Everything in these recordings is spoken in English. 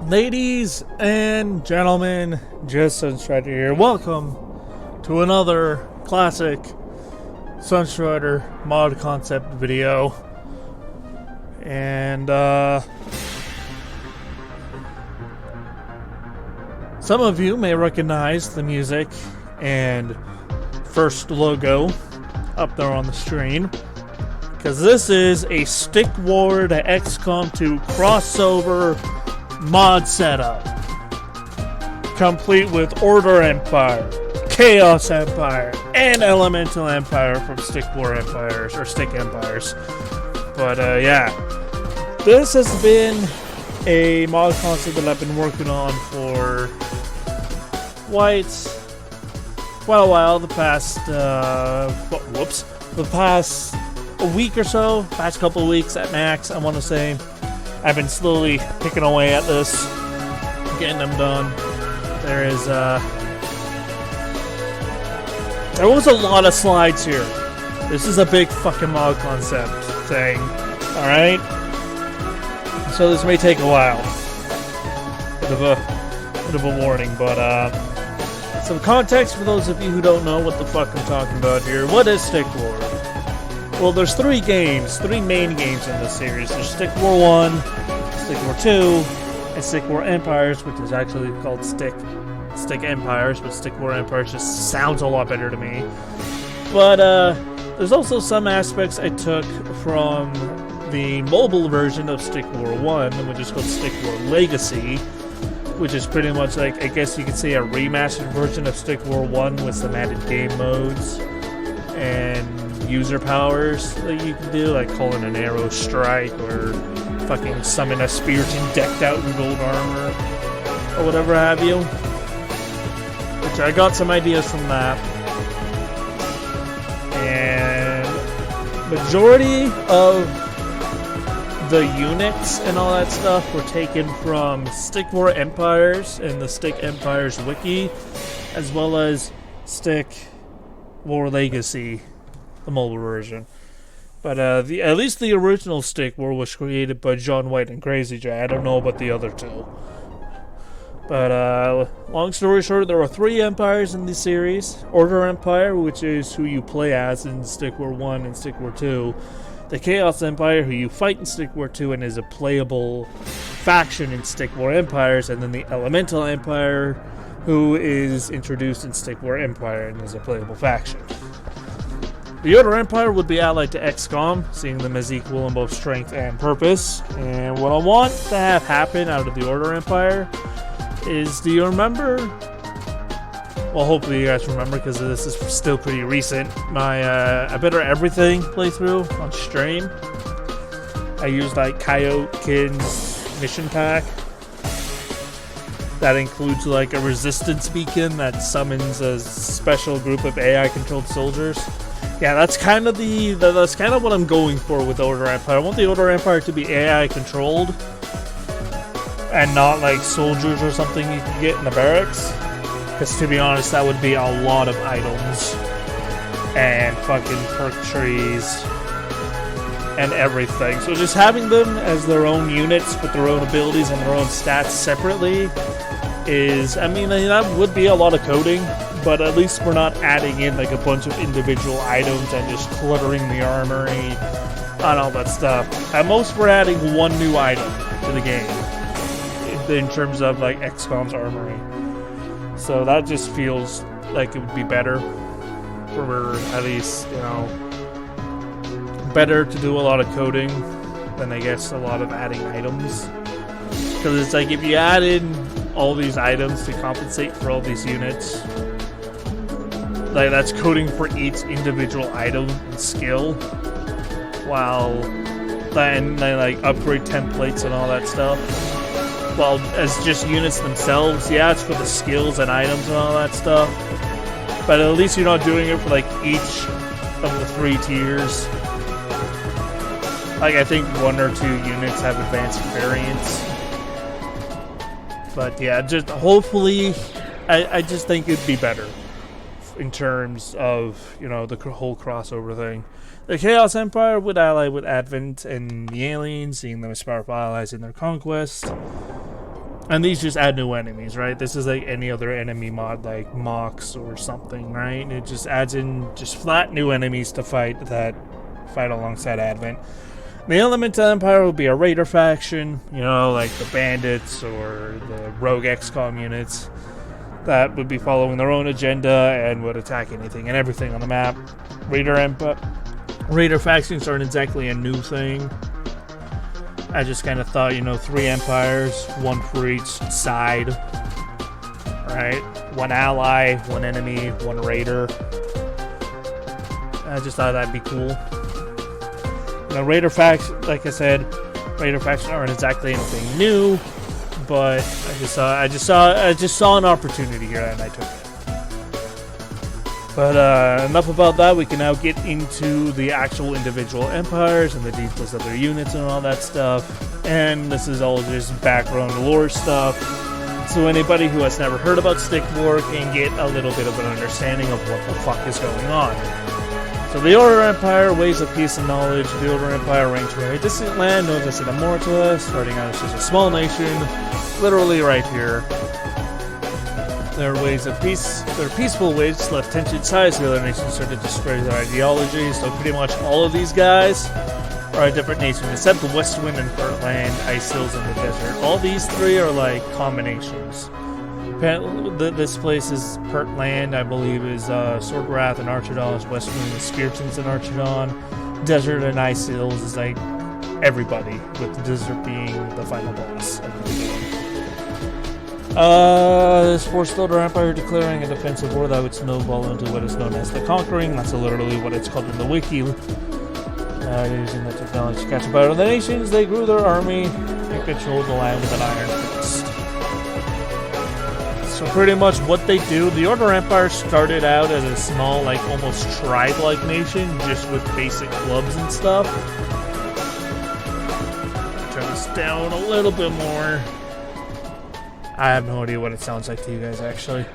Ladies and gentlemen, just Sunstrider here. Welcome to another classic Sunstrider mod concept video. And some of you may recognize the music and first logo up there on the screen, because this is a Stick War to Xcom 2 crossover mod setup, complete with Order Empire, Chaos Empire, and Elemental Empire from Stick War Empires, or Stick Empires. But yeah, this has been a mod concept that I've been working on for quite a while. The past a week or so, past couple of weeks at max, I want to say. I've been slowly picking away at this, getting them done. There was a lot of slides here. This is a big fucking mod concept thing, alright? So this may take a while. Bit of a warning, but some context for those of you who don't know what the fuck I'm talking about here. What is Stick War? Well, there's three main games in this series. There's Stick War 1, Stick War 2, and Stick War Empires, which is actually called Stick Empires, but Stick War Empires just sounds a lot better to me. But there's also some aspects I took from the mobile version of Stick War 1, which is called Stick War Legacy, which is pretty much like, I guess you could say, a remastered version of Stick War 1 with some added game modes and user powers that you can do, like calling an arrow strike or fucking summon a Spiriton decked out in gold armor or whatever have you. Which I got some ideas from that. And majority of the units and all that stuff were taken from Stick War Empires and the Stick Empires wiki, as well as Stick War Legacy, the mobile version. But at least the original Stick War was created by John White and Crazy Jay. I don't know about the other two. But long story short, there are three empires in the series. Order Empire, which is who you play as in Stick War 1 and Stick War 2. The Chaos Empire, who you fight in Stick War 2 and is a playable faction in Stick War Empires. And then the Elemental Empire, who is introduced in Stick War Empire and is a playable faction. The Order Empire would be allied to Xcom, seeing them as equal in both strength and purpose. And what I want to have happen out of the Order Empire is, do you remember? Well, hopefully you guys remember, because this is still pretty recent. My A Better Everything playthrough on stream. I used like Coyote Kid's mission pack. That includes like a resistance beacon that summons a special group of AI-controlled soldiers. Yeah, that's kind of what I'm going for with Order Empire. I want the Order Empire to be AI controlled and not like soldiers or something you can get in the barracks. Because to be honest, that would be a lot of items and fucking perk trees and everything. So just having them as their own units with their own abilities and their own stats separately is, I mean, that would be a lot of coding. But at least we're not adding in like a bunch of individual items and just cluttering the armory and all that stuff. At most, we're adding one new item to the game in terms of like XCOM's armory. So that just feels like it would be better for, at least, you know, better to do a lot of coding than, I guess, a lot of adding items. Because it's like, if you add in all these items to compensate for all these units, like, that's coding for each individual item and skill, while then they like upgrade templates and all that stuff. Well, as just units themselves, yeah, it's for the skills and items and all that stuff. But at least you're not doing it for like each of the three tiers. Like, I think one or two units have advanced variants. But yeah, just hopefully, I just think it'd be better in terms of, you know, the whole crossover thing. The Chaos Empire would ally with Advent and the aliens, seeing them as powerful allies in their conquest. And these just add new enemies, right? This is like any other enemy mod, like Mox or something, right? It just adds in just flat new enemies to fight alongside Advent. The Elemental Empire will be a raider faction, you know, like the bandits or the rogue Xcom units that would be following their own agenda and would attack anything and everything on the map. Raider factions aren't exactly a new thing. I just kind of thought, you know, 3 empires, 1 for each side, right? 1 ally, 1 enemy, 1 raider. I just thought that'd be cool. You know, raider factions, like I said, raider factions aren't exactly anything new, but I just saw an opportunity here and I took it. But enough about that. We can now get into the actual individual empires and the details of their units and all that stuff. And this is all just background lore stuff, so anybody who has never heard about Stick War can get a little bit of an understanding of what the fuck is going on. So the Order Empire, ways of peace and knowledge. The Order Empire reigns from a distant land known as Immortala, starting out as just a small nation, literally right here. Their ways of peace, their peaceful ways left tension sides. The other nations started to spread their ideology. So pretty much all of these guys are a different nation, except the Westwind and Furtland, Ice Hills, and the Desert. All these 3 are like combinations. This place is Pertland, I believe, is Swordwrath and Archidon is Westwind, the Spiritans and Archidon. Desert and Ice Hills is like everybody, with the Desert being the final boss of the game. This forced Order Empire declaring a defensive war that would snowball into what is known as the Conquering. That's literally what it's called in the wiki. Using the technology to catch up out of the nations, they grew their army and controlled the land with an iron fist. So pretty much what they do, the Order Empire started out as a small, like almost tribe-like nation, just with basic clubs and stuff. Turn this down a little bit more. I have no idea what it sounds like to you guys, actually.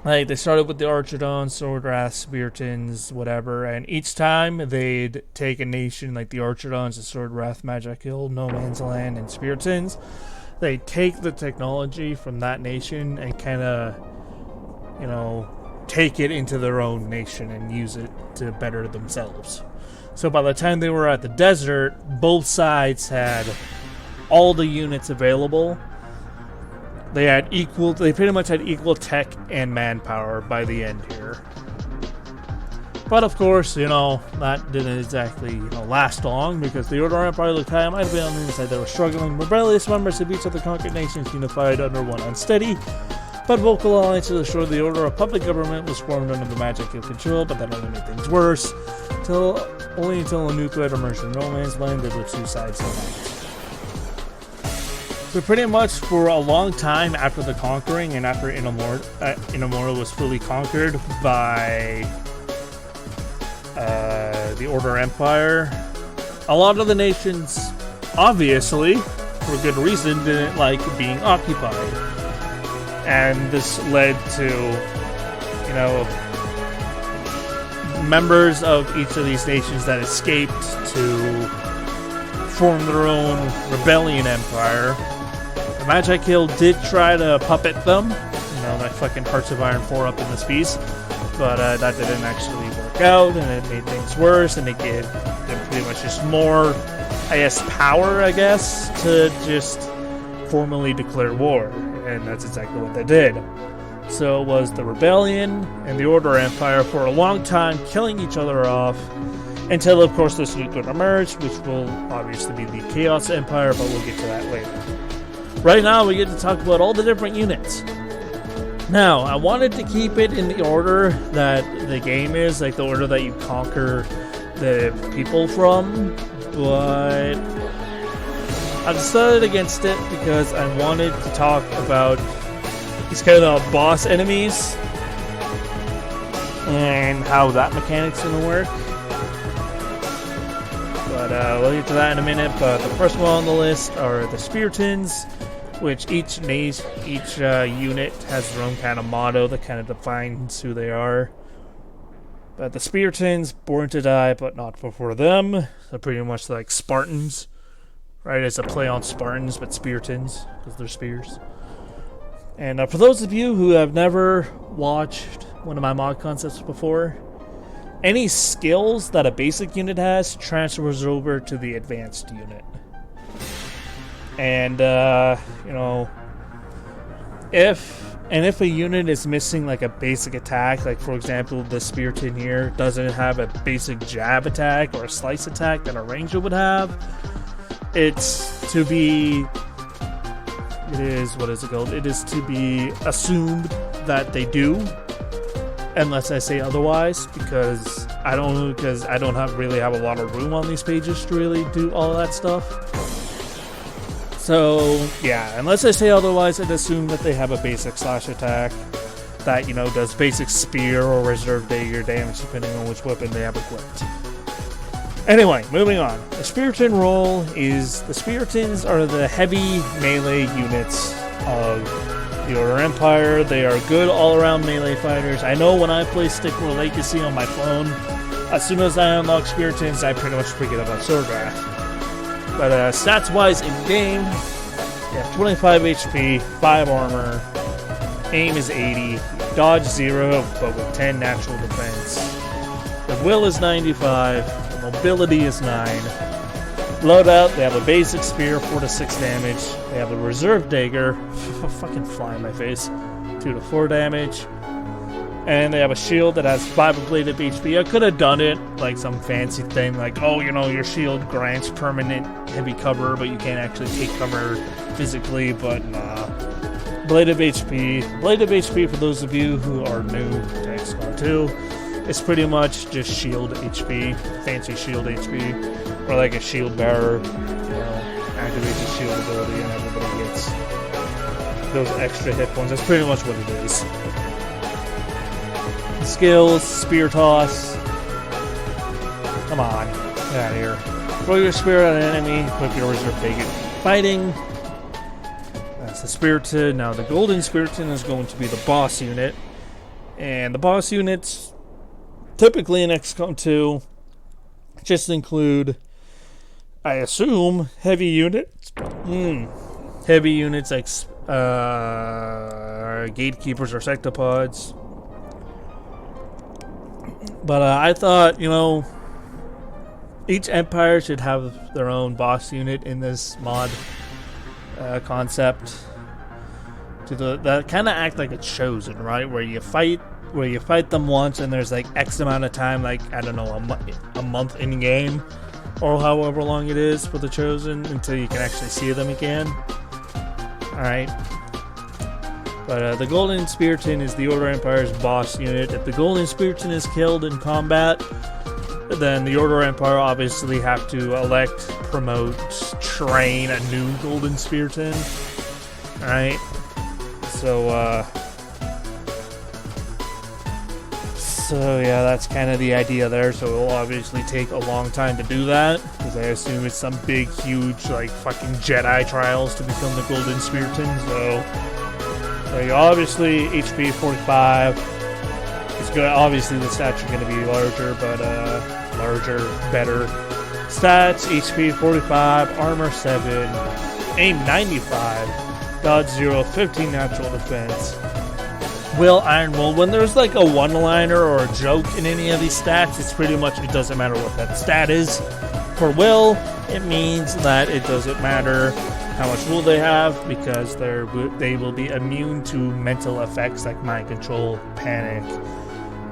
Like, they started with the Archidons, Swordwrath, Spiritans, whatever, and each time they'd take a nation like the Archidons, the Swordwrath, Magic Hill, No Man's Land, and Spiritans. They take the technology from that nation and kind of, you know, take it into their own nation and use it to better themselves. So by the time they were at the desert, both sides had all the units available. They pretty much had equal tech and manpower by the end here. But of course, you know, that didn't exactly, you know, last long, because the Order Empire looked high. Might have been on the inside. They were struggling. Rebellious members of each of the conquered nations unified under one unsteady but vocal alliance to destroy the Order. A public government was formed under the Magic Hill control, but that only made things worse. Only until a new threat emerged from No Man's Land did the 2 sides unite. So pretty much for a long time after the Conquering and after Immortal was fully conquered by the Order Empire, a lot of the nations, obviously, for good reason, didn't like being occupied. And this led to, you know, members of each of these nations that escaped to form their own rebellion empire. The Magic Hill did try to puppet them, you know, like fucking Hearts of Iron 4 up in this piece, but that didn't actually work out, and it made things worse, and it gave them pretty much just more, I guess, power, I guess, to just formally declare war, and that's exactly what they did. So it was the Rebellion and the Order Empire for a long time, killing each other off, until, of course, this new threat emerged, which will obviously be the Chaos Empire, but we'll get to that later. Right now, we get to talk about all the different units. Now, I wanted to keep it in the order that the game is, like the order that you conquer the people from, but I decided against it because I wanted to talk about these kind of boss enemies and how that mechanic's going to work. But we'll get to that in a minute. But the first one on the list are the Spiritans, which each unit has their own kind of motto that kind of defines who they are. But the Spiritans, born to die, but not before them. So pretty much like Spartans, right? It's a play on Spartans, but Speartons, because they're spears. And for those of you who have never watched one of my mod concepts before, any skills that a basic unit has transfers over to the advanced unit. And, you know, if a unit is missing like a basic attack, like for example, the Spearton here doesn't have a basic jab attack or a slice attack that a ranger would have, it's to be... It is, what is it called? It is to be assumed that they do, unless I say otherwise, because I don't really have a lot of room on these pages to really do all that stuff. So yeah, unless I say otherwise, I'd assume that they have a basic slash attack that, you know, does basic spear or reserve dagger damage depending on which weapon they have equipped. Anyway, moving on. The Spearton role is... The Speartons are the heavy melee units of the Order Empire. They are good all-around melee fighters. I know when I play Stickler Legacy on my phone, as soon as I unlock Speartons, I pretty much forget about Swordwrath. But stats-wise in-game, you have 25 HP, 5 armor, aim is 80, dodge 0, but with 10 natural defense. The will is 95. Mobility is 9. Loadout, they have a basic spear, 4 to 6 damage. They have a reserve dagger, fucking fly in my face, 2 to 4 damage. And they have a shield that has 5 ablative HP. I could have done it like some fancy thing, like, oh, you know, your shield grants permanent heavy cover, but you can't actually take cover physically, but nah. Ablative HP. Ablative HP, for those of you who are new to Xcom 2, it's pretty much just shield HP, fancy shield HP, or like a shield bearer, you know, activates the shield ability and everybody gets those extra hit points. That's pretty much what it is. Skills, spear toss. Come on, get out of here. Throw your spear at an enemy, equip your reserve dagger. Fighting. That's the Spearton. Now the Golden Spearton is going to be the boss unit, and the boss units typically in XCOM 2 just include, I assume, heavy units. Heavy units like gatekeepers or sectopods. But I thought, you know, each empire should have their own boss unit in this mod concept. That kind of act like a chosen, right? Where you fight them once and there's like X amount of time, like, I don't know, a month in game or however long it is for the chosen until you can actually see them again. Alright. But the Golden Spearton is the Order Empire's boss unit. If the Golden Spearton is killed in combat, then the Order Empire obviously have to elect, promote, train a new Golden Spearton. Alright. So yeah, that's kind of the idea there. So it'll obviously take a long time to do that, because I assume it's some big, huge, like, fucking Jedi trials to become the Golden Spearton. So yeah, obviously HP 45. It's good. Obviously the stats are going to be larger, but better stats. HP 45, armor 7, aim 95, dodge 0, 15 natural defense. Will, Iron Will. When there's like a one-liner or a joke in any of these stats, it's pretty much, it doesn't matter what that stat is. For Will, it means that it doesn't matter how much will they have, because they will be immune to mental effects like mind control, panic,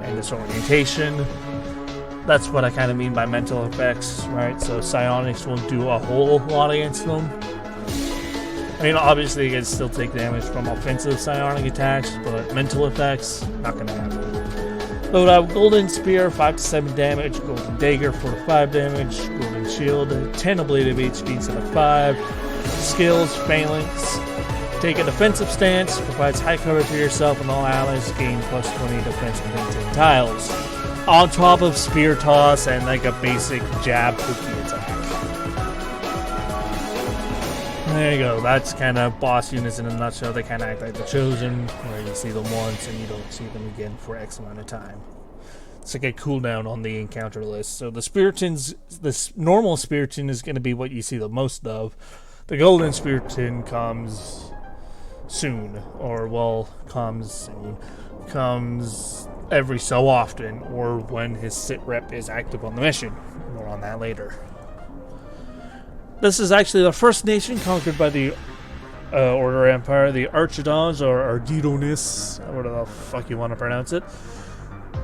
and disorientation. That's what I kind of mean by mental effects, right? So psionics won't do a whole lot against them. I mean, obviously you can still take damage from offensive psionic attacks, but mental effects, not going to happen. Load out Golden Spear, 5 to 7 damage, Golden Dagger, 4 to 5 damage, Golden Shield, 10 ablative HP instead of 5. Skills, Phalanx. Take a defensive stance, provides high cover to yourself and all allies, gain plus 20 defense within 10 tiles. On top of Spear Toss and like a basic jab cookie attack. There you go, that's kind of boss units in a nutshell. They kind of act like the Chosen, where you see them once and you don't see them again for X amount of time. It's like a cooldown on the encounter list. So the Spiritins, this normal Spiritin is going to be what you see the most of. The Golden Spiritin comes soon, or well, comes every so often, or when his sit rep is active on the mission. More on that later. This is actually the first nation conquered by the Order Empire, the Archidons, or Argidonis, whatever the fuck you want to pronounce it.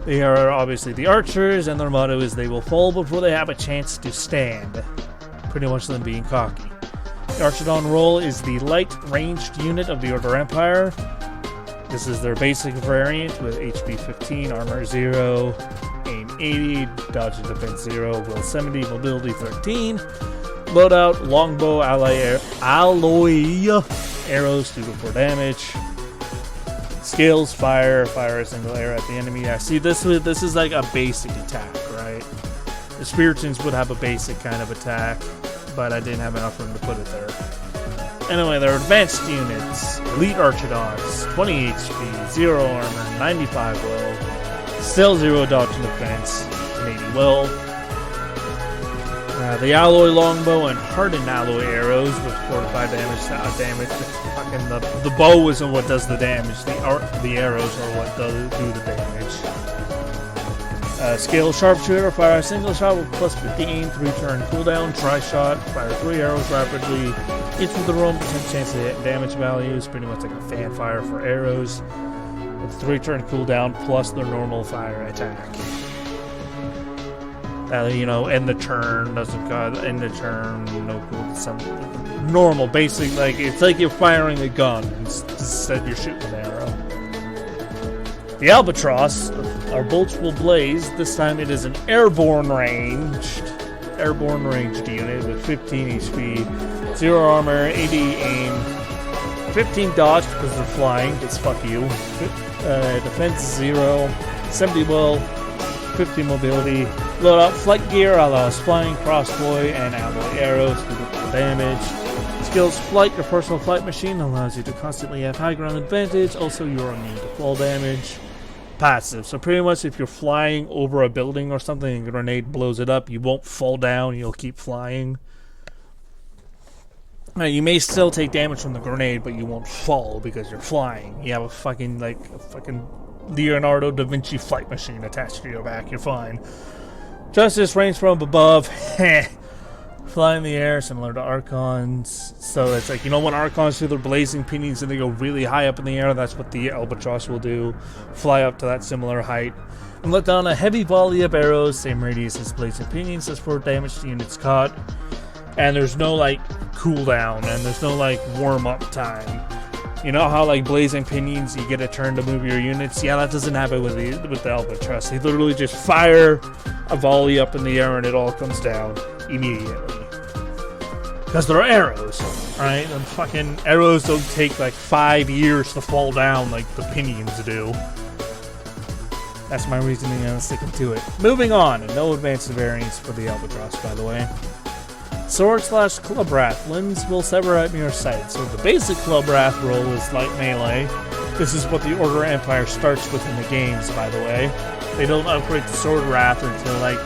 They are obviously the archers, and their motto is they will fall before they have a chance to stand. Pretty much them being cocky. The Archidon role is the light ranged unit of the Order Empire. This is their basic variant with HP 15, armor 0, aim 80, dodge and defense 0, will 70, mobility 13. Loadout, longbow, alloy arrows, 2 to 4 damage. Skills, fire a single arrow at the enemy. Yeah, see, this is like a basic attack, right? The Spiritins would have a basic kind of attack, but I didn't have enough room to put it there. Anyway, they're advanced units. Elite Archidons, 20 HP, 0 armor, 95 will, still 0 dodge and defense, and 80 will. The alloy longbow and hardened alloy arrows with 4 to 5 damage. Fucking the bow isn't what does the damage. The arrows are what do the damage. Skill sharpshooter, fire a single shot with plus 15, 3 turn cooldown. Try shot, fire 3 arrows rapidly. Each with the roll percent chance to hit damage values. Pretty much like a fan fire for arrows with 3 turn cooldown plus their normal fire attack. End the turn, doesn't got end the turn, no cool, some normal, basic, like, it's like you're firing a gun instead you're shooting an arrow. The Albatross, our bolts will blaze. This time it is an airborne ranged unit with 15 HP, 0 armor, 80 aim, 15 dodge because they're flying, it's fuck you, defense 0, 70 will, 50 mobility. Loadout flight gear allows flying, crossbow, and alloy arrows to do damage. Skills flight, your personal flight machine allows you to constantly have high ground advantage. Also, you are immune to fall damage. Passive, so pretty much if you're flying over a building or something and a grenade blows it up, you won't fall down, you'll keep flying. Now, you may still take damage from the grenade, but you won't fall because you're flying. You have a fucking Leonardo da Vinci flight machine attached to your back, you're fine. Justice range from above, fly in the air, similar to Archons. So it's like, when Archons do their blazing pinions and they go really high up in the air, that's what the Albatross will do. Fly up to that similar height. And let down a heavy volley of arrows, same radius as blazing pinions, does 4 damage to units caught. And there's no, cooldown, and there's no, warm-up time. You know how, blazing pinions, you get a turn to move your units? Yeah, that doesn't happen with the Albatross. They literally just fire a volley up in the air and it all comes down immediately. Because they're arrows, right? And fucking arrows don't take 5 years to fall down like the pinions do. That's my reasoning and I'm sticking to it. Moving on, and no advanced variants for the Albatross, by the way. Sword/Club Wrath. Limbs will sever at mere sight. So the basic Club Wrath roll is light melee. This is what the Order Empire starts with in the games, by the way. They don't upgrade to Sword Wrath until the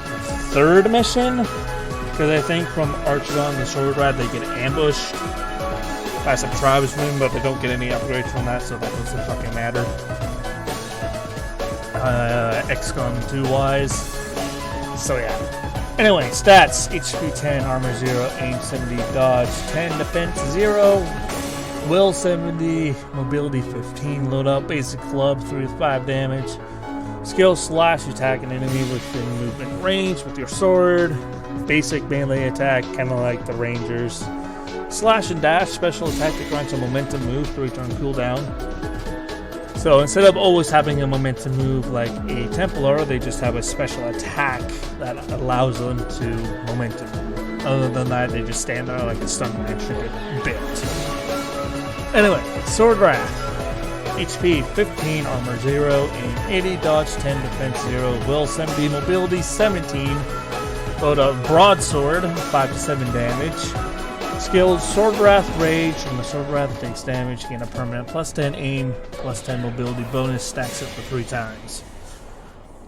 3rd mission. Because I think from Archidon to Sword Wrath they get ambushed by some tribesmen, but they don't get any upgrades from that, so that doesn't fucking matter. Xcom 2 wise. So yeah. Anyway, stats, HP 10, armor 0, aim 70, dodge 10, defense 0, will 70, mobility 15, loadout, basic club, 3 to 5 damage. Skill slash, attack an enemy within movement range with your sword. Basic melee attack, kind of like the Rangers. Slash and dash, special attack that grants a momentum move, 3 turn cooldown. So instead of always having a momentum move like a Templar, they just have a special attack that allows them to momentum move. Other than that, they just stand there like a stun rancher get built. Anyway, Sword Wrath. HP 15, armor 0, aim 80, dodge 10, defense 0, will 70, mobility 17. Load a broadsword, 5 to 7 damage. Skills, Sword Wrath Rage. When the Sword Wrath takes damage, gain a permanent +10 aim, +10 mobility bonus, stacks it for 3 times.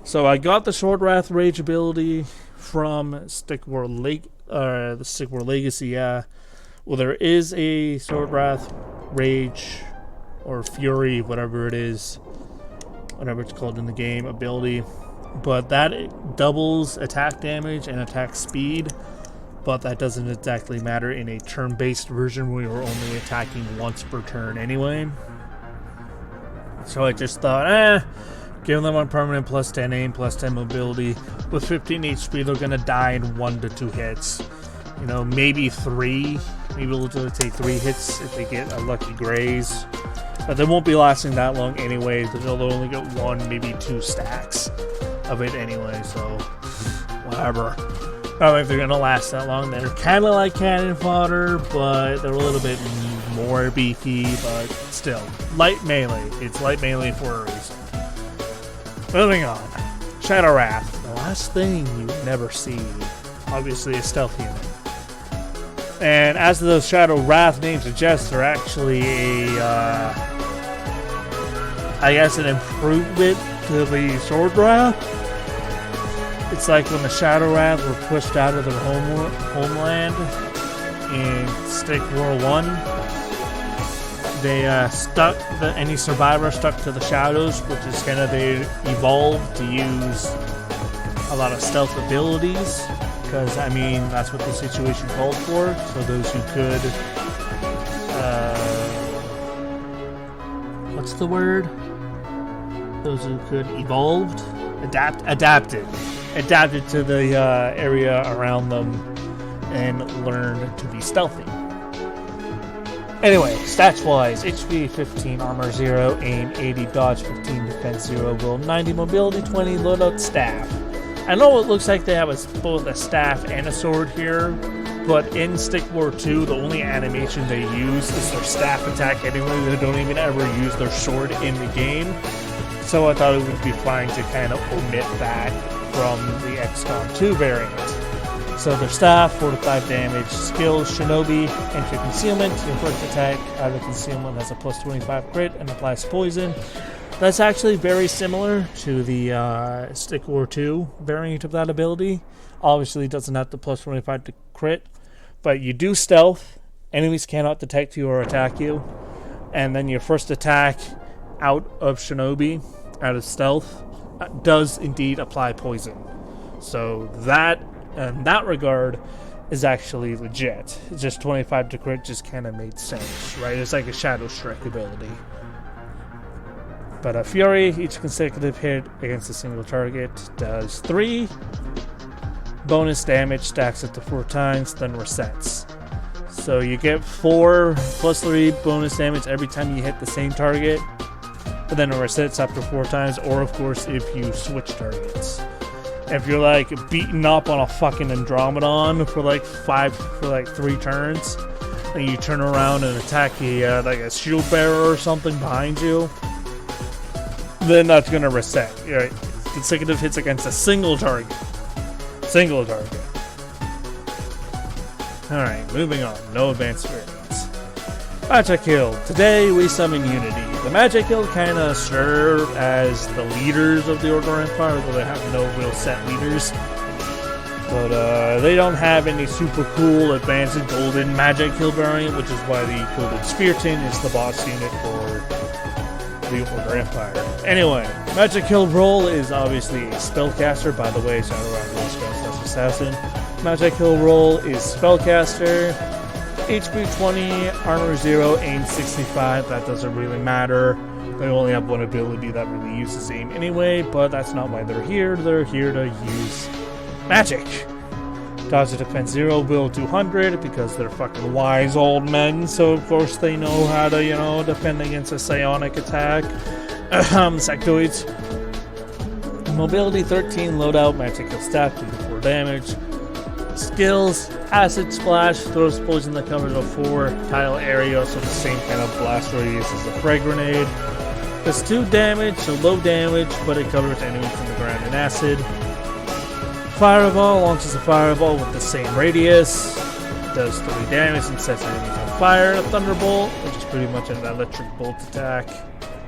So I got the Sword Wrath Rage ability from Stick War the Stick War Legacy, yeah. Well, there is a Sword Wrath Rage or Fury, whatever it is, whatever it's called in the game, ability. But that doubles attack damage and attack speed. But that doesn't exactly matter in a turn-based version where you're only attacking once per turn anyway. So I just thought, give them on permanent plus 10 aim, plus 10 mobility. With 15 HP, they're going to die in 1 to 2 hits. You know, maybe 3. Maybe it'll take 3 hits if they get a lucky graze. But they won't be lasting that long anyway. They'll only get 1, maybe 2 stacks of it anyway. So, whatever. I don't know if they're going to last that long. They're kind of like cannon fodder, but they're a little bit more beefy, but still. Light melee. It's light melee for a reason. Moving on. Shadow Wrath. The last thing you never see. Obviously a stealth unit. And as the Shadow Wrath name suggests, they're actually I guess an improvement to the Sword Wrath. It's like when the Shadow Wrath were pushed out of their homeland in Stick War 1. They any survivor stuck to the shadows, which is kind of they evolved to use a lot of stealth abilities. Because, I mean, that's what the situation called for. So those who could, what's the word? Those who could evolved, adapted to the area around them and learned to be stealthy. Anyway, stats-wise, HP 15, Armor 0, Aim 80, Dodge 15, Defense 0, Will 90, Mobility 20, Loadout Staff. I know it looks like they have both a staff and a sword here, but in Stick War 2, the only animation they use is their staff attack anyway. They don't even ever use their sword in the game. So I thought it would be fine to kind of omit that from the Xcom 2 variant. So their staff, 4 to 5 damage. Skills, Shinobi, Entry Concealment. Your first attack out of concealment has a plus 25 crit and applies poison. That's actually very similar to the Stick War 2 variant of that ability. Obviously, it doesn't have the plus 25 to crit, but you do stealth. Enemies cannot detect you or attack you. And then your first attack out of Shinobi, out of stealth, does indeed apply poison. So that, in that regard, is actually legit. Just 25 to crit just kind of made sense, right? It's like a Shadow Strike ability. But a Fury, each consecutive hit against a single target does 3 bonus damage, stacks up to 4 times, then resets. So you get 4 plus 3 bonus damage every time you hit the same target, but then it resets after 4 times, or of course if you switch targets. If you're like beaten up on a fucking Andromedon for like 3 turns, and you turn around and attack like a shield bearer or something behind you, then that's going to reset. Right? Consecutive hits against a single target. Alright, moving on. No advanced variants. Magic Guild. Today we summon Unity. The Magic Guild kind of serve as the leaders of the Order Empire, though they have no real set leaders. But they don't have any super cool advanced golden Magic Guild variant, which is why the Golden Spearton is the boss unit for the Order Empire. Anyway, Magic Guild role is obviously a spellcaster. By the way, Shadow Wrath role spellcaster assassin. Magic Guild role is spellcaster. HP 20, Armor 0, Aim 65. That doesn't really matter. They only have one ability that really uses aim anyway, but that's not why they're here. They're here to use magic. Dodge and Defense 0, Will 200, because they're fucking wise old men, so of course they know how to, defend against a psionic attack. Sectoids. Mobility 13, Loadout, Magical Staff, 2 to 4 damage. Skills, Acid Splash, throws poison that covers a 4-tile area, so the same kind of blast radius as the Frag Grenade. Does 2 damage, so low damage, but it covers enemies from the ground in acid. Fireball launches a fireball with the same radius, does 3 damage and sets enemies on fire. Thunderbolt, which is pretty much an electric bolt attack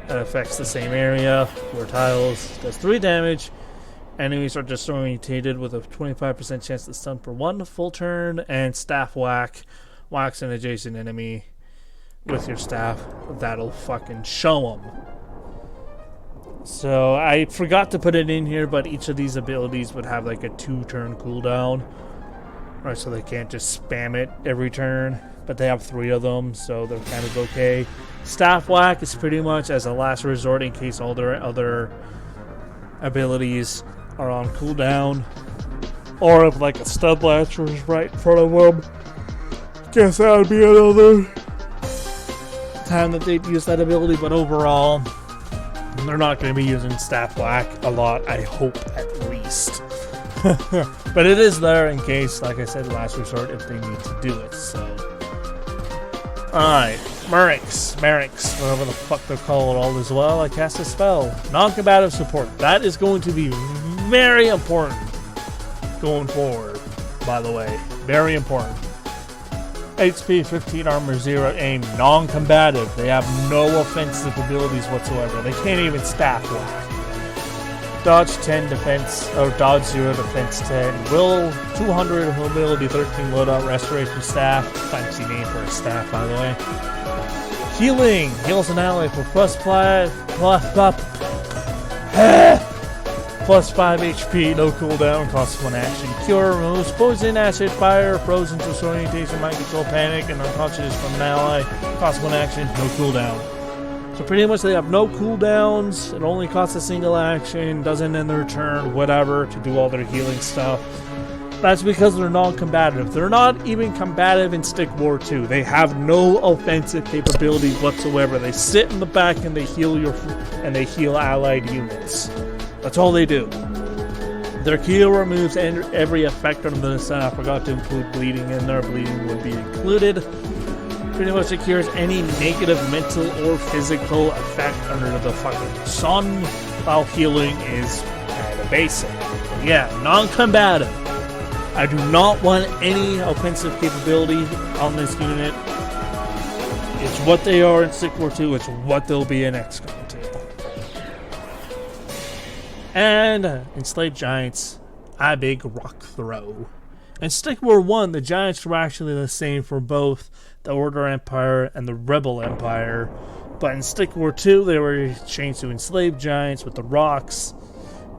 that affects the same area, 4 tiles, does 3 damage, Enemies are disorientated with a 25% chance to stun for 1 full turn, and staff whack. Whacks an adjacent enemy with your staff. That'll fucking show them. So I forgot to put it in here, but each of these abilities would have like a 2-turn cooldown. Right, so they can't just spam it every turn, but they have 3 of them, so they're kind of okay. Staff whack is pretty much as a last resort in case all their other abilities are on cooldown, or if like a stub launcher is right in front of them. Guess that would be another time that they'd use that ability, but overall, they're not going to be using staff whack a lot, I hope, at least. But it is there in case, like I said, last resort if they need to do it, so. Alright, Merrick's, whatever the fuck they're called, all is well. I cast a spell. Non-combative support. That is going to be very important going forward, by the way. Very important. HP 15, armor 0, aim. Non-combative. They have no offensive abilities whatsoever. They can't even staff whack. Dodge 10, defense, or dodge 0, defense 10. Will 200, mobility 13, loadout, restoration staff. Fancy name for a staff, by the way. Healing. Heals an ally for plus 5 HP, no cooldown, costs 1 action. Cure, removes poison, acid, fire, frozen, disorientation, mind control, panic, and unconscious from an ally. Costs 1 action, no cooldown. So pretty much they have no cooldowns, it only costs a single action, doesn't end their turn, whatever, to do all their healing stuff. That's because they're non-combative. They're not even combative in Stick War 2. They have no offensive capability whatsoever. They sit in the back and they heal allied units. That's all they do. Their Kyo removes every effect on this. I forgot to include bleeding in there. Bleeding would be included. Pretty much it cures any negative mental or physical effect under the fucking sun, while healing is kind of basic. But yeah, non-combative. I do not want any offensive capability on this unit. It's what they are in Stick War 2. It's what they'll be in Xcom 2. And Enslaved Giants, a big rock throw. In Stick War 1, the Giants were actually the same for both the Order Empire and the Rebel Empire. But in Stick War 2, they were changed to Enslaved Giants with the rocks.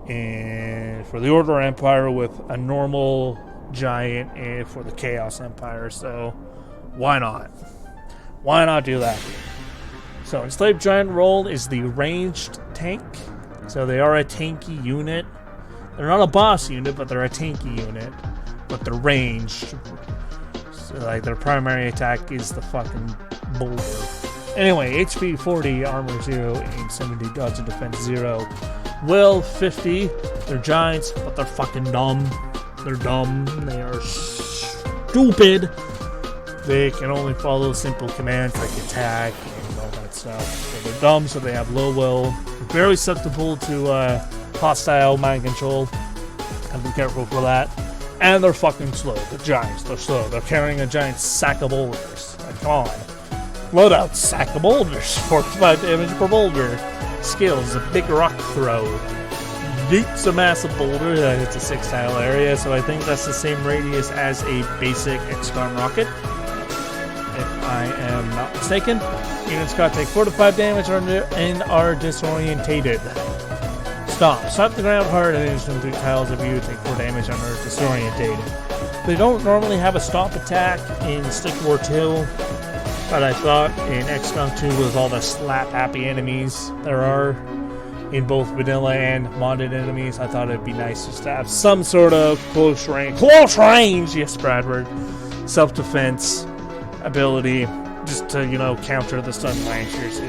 And for the Order Empire with a normal giant, and for the Chaos Empire. So why not? Why not do that? So Enslaved Giant role is the ranged tank. So they are a tanky unit. They're not a boss unit, but they're a tanky unit. But they're ranged. So like their primary attack is the fucking boulder. Anyway, HP 40, armor 0, aim 70, dodge and defense 0. Will 50. They're giants, but they're fucking dumb. They're dumb. They are stupid. They can only follow simple commands like attack and all that stuff. So they're dumb, so they have low will. Very susceptible to hostile mind control. Have to be careful for that. And they're fucking slow. The giants, they're slow. They're carrying a giant sack of boulders. Like, come on. Loadout, sack of boulders. 45 damage per boulder. Skills, a big rock throw. Yeets a massive boulder. It's a 6-tile area, so I think that's the same radius as a basic Xcom rocket. If I am not mistaken. Units got take 4 to 5 damage and are disorientated. Stop. Slap the ground hard and then 3 tiles of you take 4 damage and are disorientated. They don't normally have a stomp attack in Stick War 2. But I thought in Xcom 2 with all the slap-happy enemies there are in both vanilla and modded enemies, I thought it'd be nice just to have some sort of close range, yes Bradford, self-defense ability just to, you know, counter the stun lancers.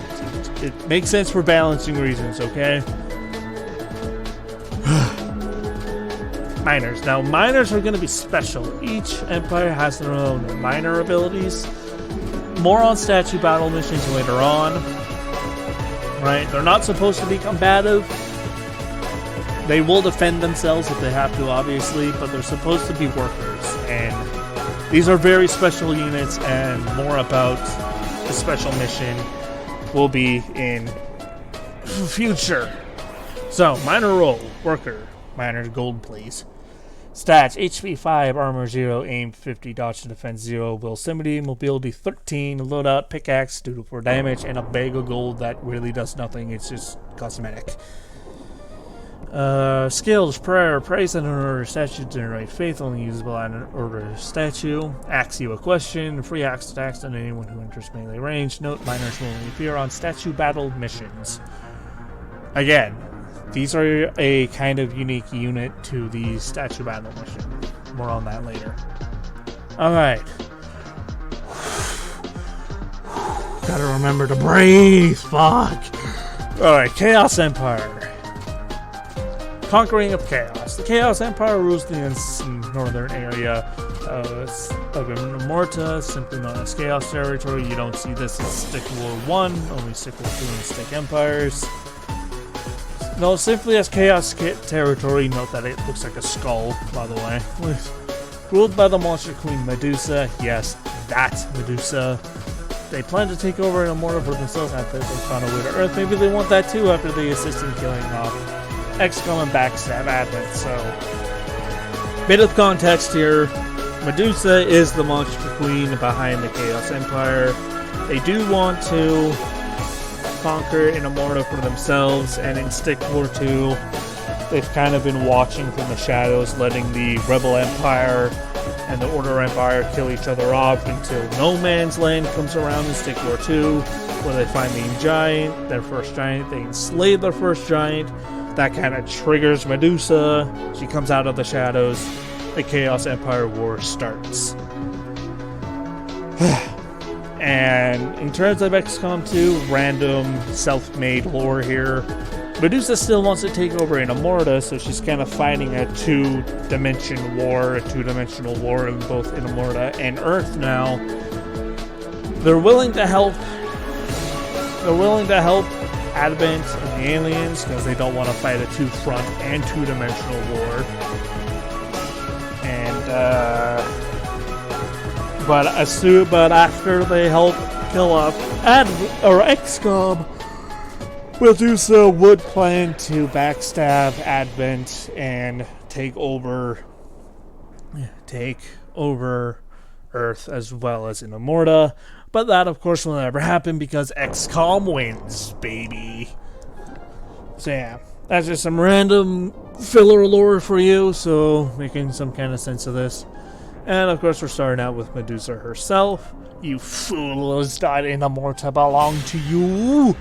It makes sense for balancing reasons, okay? Miners. Now, miners are going to be special. Each empire has their own miner abilities. More on statue battle missions later on. Right? They're not supposed to be combative. They will defend themselves if they have to, obviously, but they're supposed to be workers. And these are very special units, and more about the special mission will be in future. So, minor role, worker. Minor gold, please. Stats: HP 5, Armor 0, Aim 50, Dodge to Defense 0, Will 70, Mobility 13, Loadout, Pickaxe, 2 to 4 damage, and a bag of gold that really does nothing, it's just cosmetic. Skills: Prayer, praise an order statue, generate faith, only usable on an order statue. Ask you a question, free axe attacks on anyone who enters melee range. Note: minors will only appear on statue battle missions. Again, these are a kind of unique unit to the statue battle mission. More on that later. Alright. Gotta remember to breathe, fuck! Alright, Chaos Empire. Conquering of Chaos. The Chaos Empire rules the northern area of Immorta, simply known as Chaos Territory. You don't see this in Stick War 1, only Stick War 2 and Stick Empires. No, simply as Chaos Territory. Note that it looks like a skull, by the way. Ruled by the monster queen Medusa. Yes, that Medusa. They plan to take over Immorta for themselves after they found a way to Earth. Maybe they want that too after they assist in killing off Xcom and backstab Advent. So, bit of context here. Medusa is the monster queen behind the Chaos Empire. They do want to conquer Immorta for themselves, and in Stick War 2, they've kind of been watching from the shadows, letting the Rebel Empire and the Order Empire kill each other off until No Man's Land comes around in Stick War 2, where they find the giant, their first giant. They enslave their first giant. That kind of triggers Medusa. She comes out of the shadows. The Chaos Empire War starts. And in terms of XCOM 2, random self-made lore here. Medusa still wants to take over in Immorta, so she's kind of fighting a two-dimensional war in both in Immorta and Earth now. They're willing to help. Advent and the aliens because they don't want to fight a two-front and two-dimensional war. And but after they help kill off Xcom, Medusa would plan to backstab Advent and take over Earth as well as in Immorta. But that, of course, will never happen because XCOM wins, baby. So yeah, that's just some random filler lore for you, so making some kind of sense of this. And of course, we're starting out with Medusa herself. You fools died in Immorta belong to you.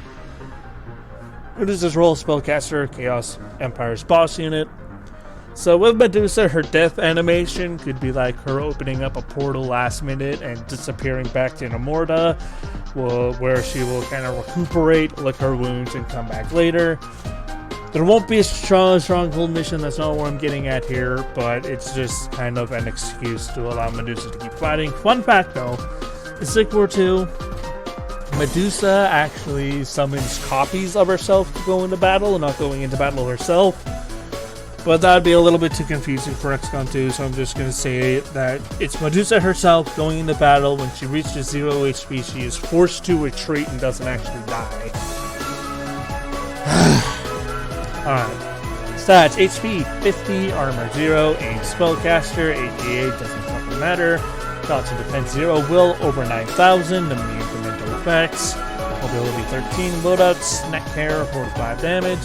Medusa's role, spellcaster, Chaos Empire's boss unit. So with Medusa, her death animation could be like her opening up a portal last minute and disappearing back to Immorta, where she will kind of recuperate, lick her wounds, and come back later. There won't be a stronghold mission, that's not what I'm getting at here, but it's just kind of an excuse to allow Medusa to keep fighting. Fun fact though, in Stick War 2, Medusa actually summons copies of herself to go into battle and not going into battle herself. But that would be a little bit too confusing for XCOM 2, so I'm just going to say that it's Medusa herself going into battle. When she reaches 0 HP, she is forced to retreat and doesn't actually die. Alright. Stats: HP 50, Armor 0, Aim spellcaster, 88, doesn't fucking matter. Dodge and Defense 0, Will over 9,000, immune to mental effects. Mobility 13, Loadouts, Neck Hair, 45 damage.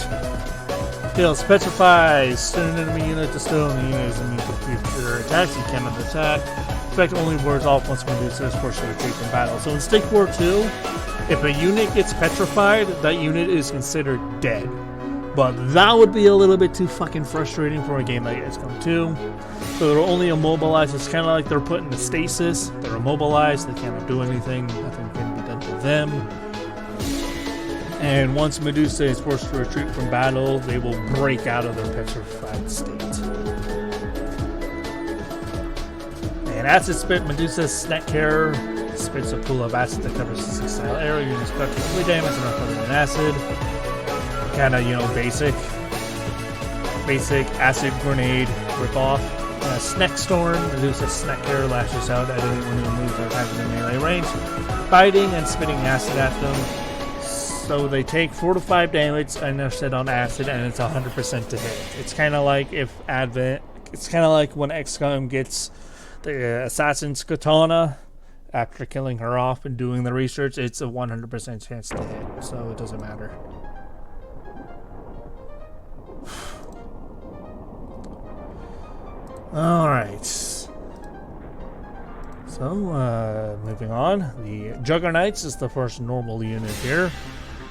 Skills: Petrifies, stun an enemy unit to stone. The unit is immune to future attacks. You cannot attack. Effect only wears off once Medusa is forced to retreat from battle. So in Stick War 2, if a unit gets petrified, that unit is considered dead. But that would be a little bit too fucking frustrating for a game like XCOM 2. So they're only immobilized. It's kind of like they're put into stasis. They're immobilized. They cannot do anything. Nothing can be done to them. And once Medusa is forced to retreat from battle, they will break out of their petrified state. And Acid Spit, Medusa's neck hair spits a pool of acid that covers the 6-style area. Units practically damage and are covered in acid. Kinda, basic acid grenade ripoff. Snack Storm, Medusa's snack hair lashes out at anyone who moves or attacks in melee range, biting and spitting acid at them. So they take 4 to 5 damage and they're set on acid, and it's 100% to hit. It's kind of like if Advent. It's kind of like when Xcom gets the assassin's katana after killing her off and doing the research. It's a 100% chance to hit, so it doesn't matter. Alright. So, moving on. The Juggernauts is the first normal unit here.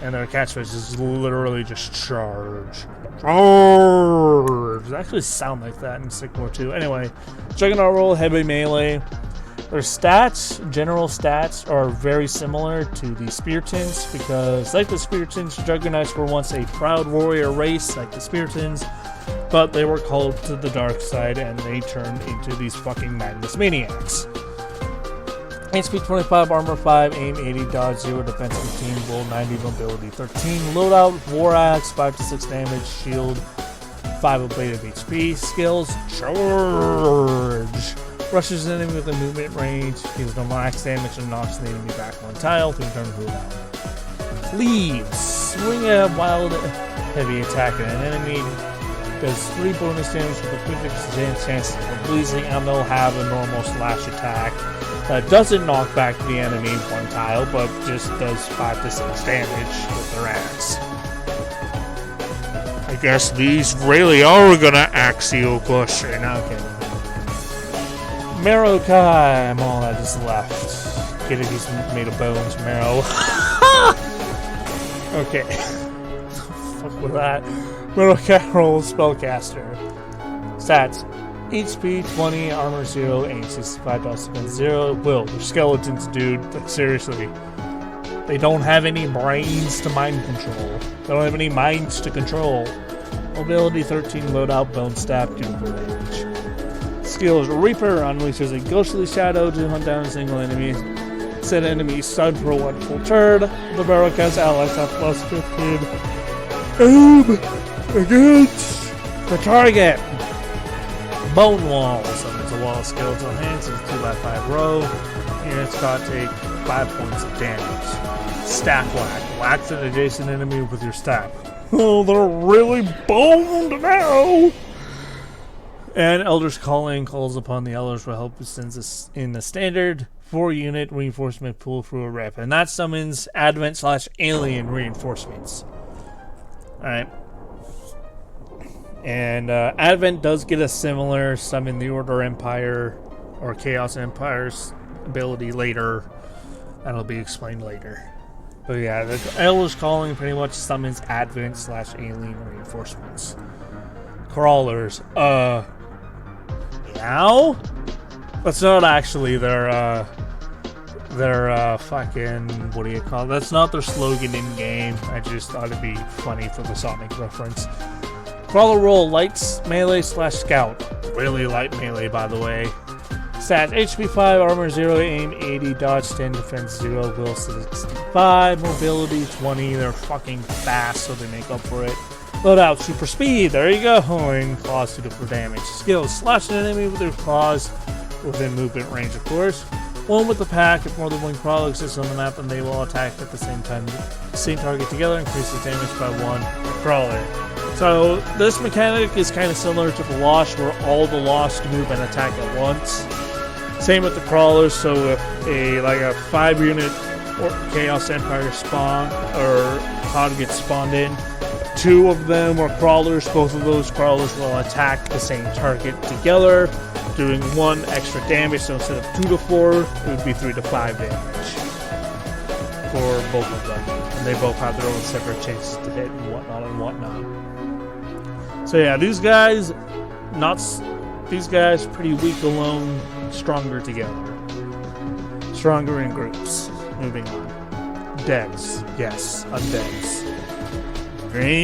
And their catchphrase is literally just charge. Charge! It actually sound like that in Sick War 2. Anyway, Juggernaut roll, heavy melee. Their stats, general stats, are very similar to the Spiritans because, like the Spiritans, Juggernauts were once a proud warrior race, like the Spiritans, but they were called to the dark side and they turned into these fucking madness maniacs. HP 25, armor 5, aim 80, dodge 0, defense 15, roll 90, mobility 13, loadout, war axe, 5 to 6 damage, shield 5 ablative HP, skills, charge, rushes an enemy with a movement range, deals no max damage and knocks the enemy back 1 tile to return cooldown. Cleaves, swing a wild heavy attack at an enemy, does 3 bonus damage with a 50% chance of bleeding, and they'll have a normal slash attack that doesn't knock back the enemy 1 tile, but just does 5 to 6 damage with their axe. I guess these really are gonna axe you question. Okay. Marokai, all that is left. Get it, he's made of bones, Marrow. Okay. Fuck with that. Marokai roll, spellcaster. Stats. HP 20, armor 0, aim 65, dodge defense 0. Will, they're skeletons, dude. Like, seriously. They don't have any brains to mind control. They don't have any minds to control. Mobility 13, loadout, bone staff, 2 damage. Skills, Reaper unleashes a ghostly shadow to hunt down a single enemy. Set enemy stunned for 1 full turn. The Barrowcast allies have plus 15. Aim against the target. Bone Wall, summons a wall of skeletal hands, it's a 2x5 row, and it's got to take 5 points of damage. Staff Whack, whacks an adjacent enemy with your staff. Oh, they're really boned now! And Elder's Calling calls upon the Elders for help, sends us in the standard 4-unit reinforcement pool through a rep, and that summons Advent/Alien reinforcements. Alright. And Advent does get a similar summon the Order Empire or Chaos Empire's ability later. That'll be explained later. But yeah, the Elder's Calling pretty much summons Advent/Alien reinforcements. Crawlers. Now? That's not actually their fucking, what do you call it? That's not their slogan in game. I just thought it'd be funny for the Sonic reference. Crawler roll, lights, melee/scout. Really light melee, by the way. Stats, HP 5, armor 0, aim 80, dodge 10, defense 0, will 65, mobility 20. They're fucking fast, so they make up for it. Loadout, super speed, there you go. And claws 2 for damage. Skills, slash an enemy with their claws within movement range, of course. One with the pack. If more than 1 crawler exists on the map, and they will attack at the same time. Same target together, increases damage by 1 crawler. So this mechanic is kind of similar to the Lost, where all the Lost move and attack at once. Same with the crawlers. So if a 5-unit or Chaos Empire spawn or pod gets spawned in, 2 of them are crawlers. Both of those crawlers will attack the same target together, doing 1 extra damage. So instead of 2 to 4, it would be 3 to 5 damage for both of them. And they both have their own separate chances to hit and whatnot. So yeah, these guys pretty weak alone, stronger together. Stronger in groups. Moving on. Devs. Yes, undeads. Dreams.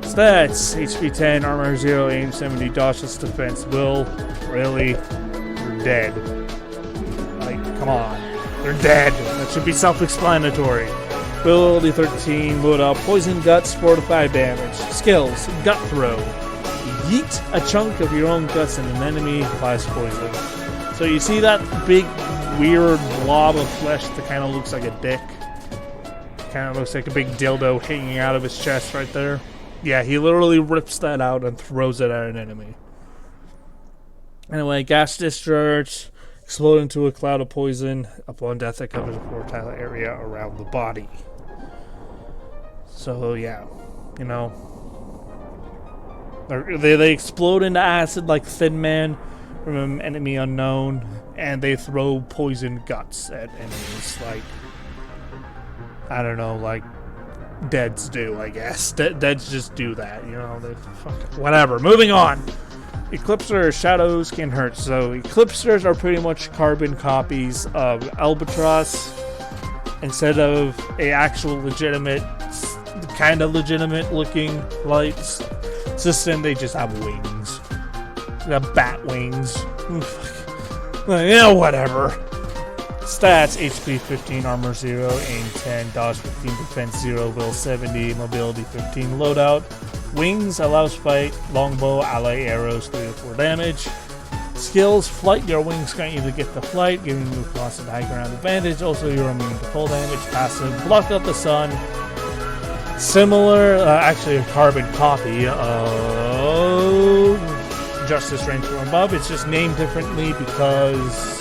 Stats. HP 10, armor 0, aim 70, dodgeless defense. Will. Really? They're dead. Like, come on. They're dead. That should be self-explanatory. Ability 13, loadout, poison guts, 4 to 5 damage. Skills, gut throw. Yeet a chunk of your own guts in an enemy, applies poison. So you see that big weird blob of flesh that kind of looks like a dick. Kind of looks like a big dildo hanging out of his chest right there. Yeah, he literally rips that out and throws it at an enemy. Anyway, gas discharge, explode into a cloud of poison. Upon death, it covers a fertile area around the body. So, yeah, you know. They explode into acid like Thin Man from an enemy unknown, and they throw poison guts at enemies like, I don't know, like Deads do, I guess. Deads just do that, you know. They whatever. Moving on. Eclipser shadows can hurt. So Eclipsers are pretty much carbon copies of Albatross. Instead of a actual legitimate, kind of legitimate looking light system, they just have wings. They have bat wings. Yeah, whatever. Stats: HP 15, armor 0, aim 10, dodge 15, defense 0, will 70, mobility 15, loadout. Wings allows fight, longbow, ally arrows 3 to 4 damage. Skills: flight, your wings grant you to get the flight, giving you constant high ground advantage. Also, you're immune to full damage. Passive: block out the sun. Similar, actually a carbon copy of Justice Range from Above. It's just named differently because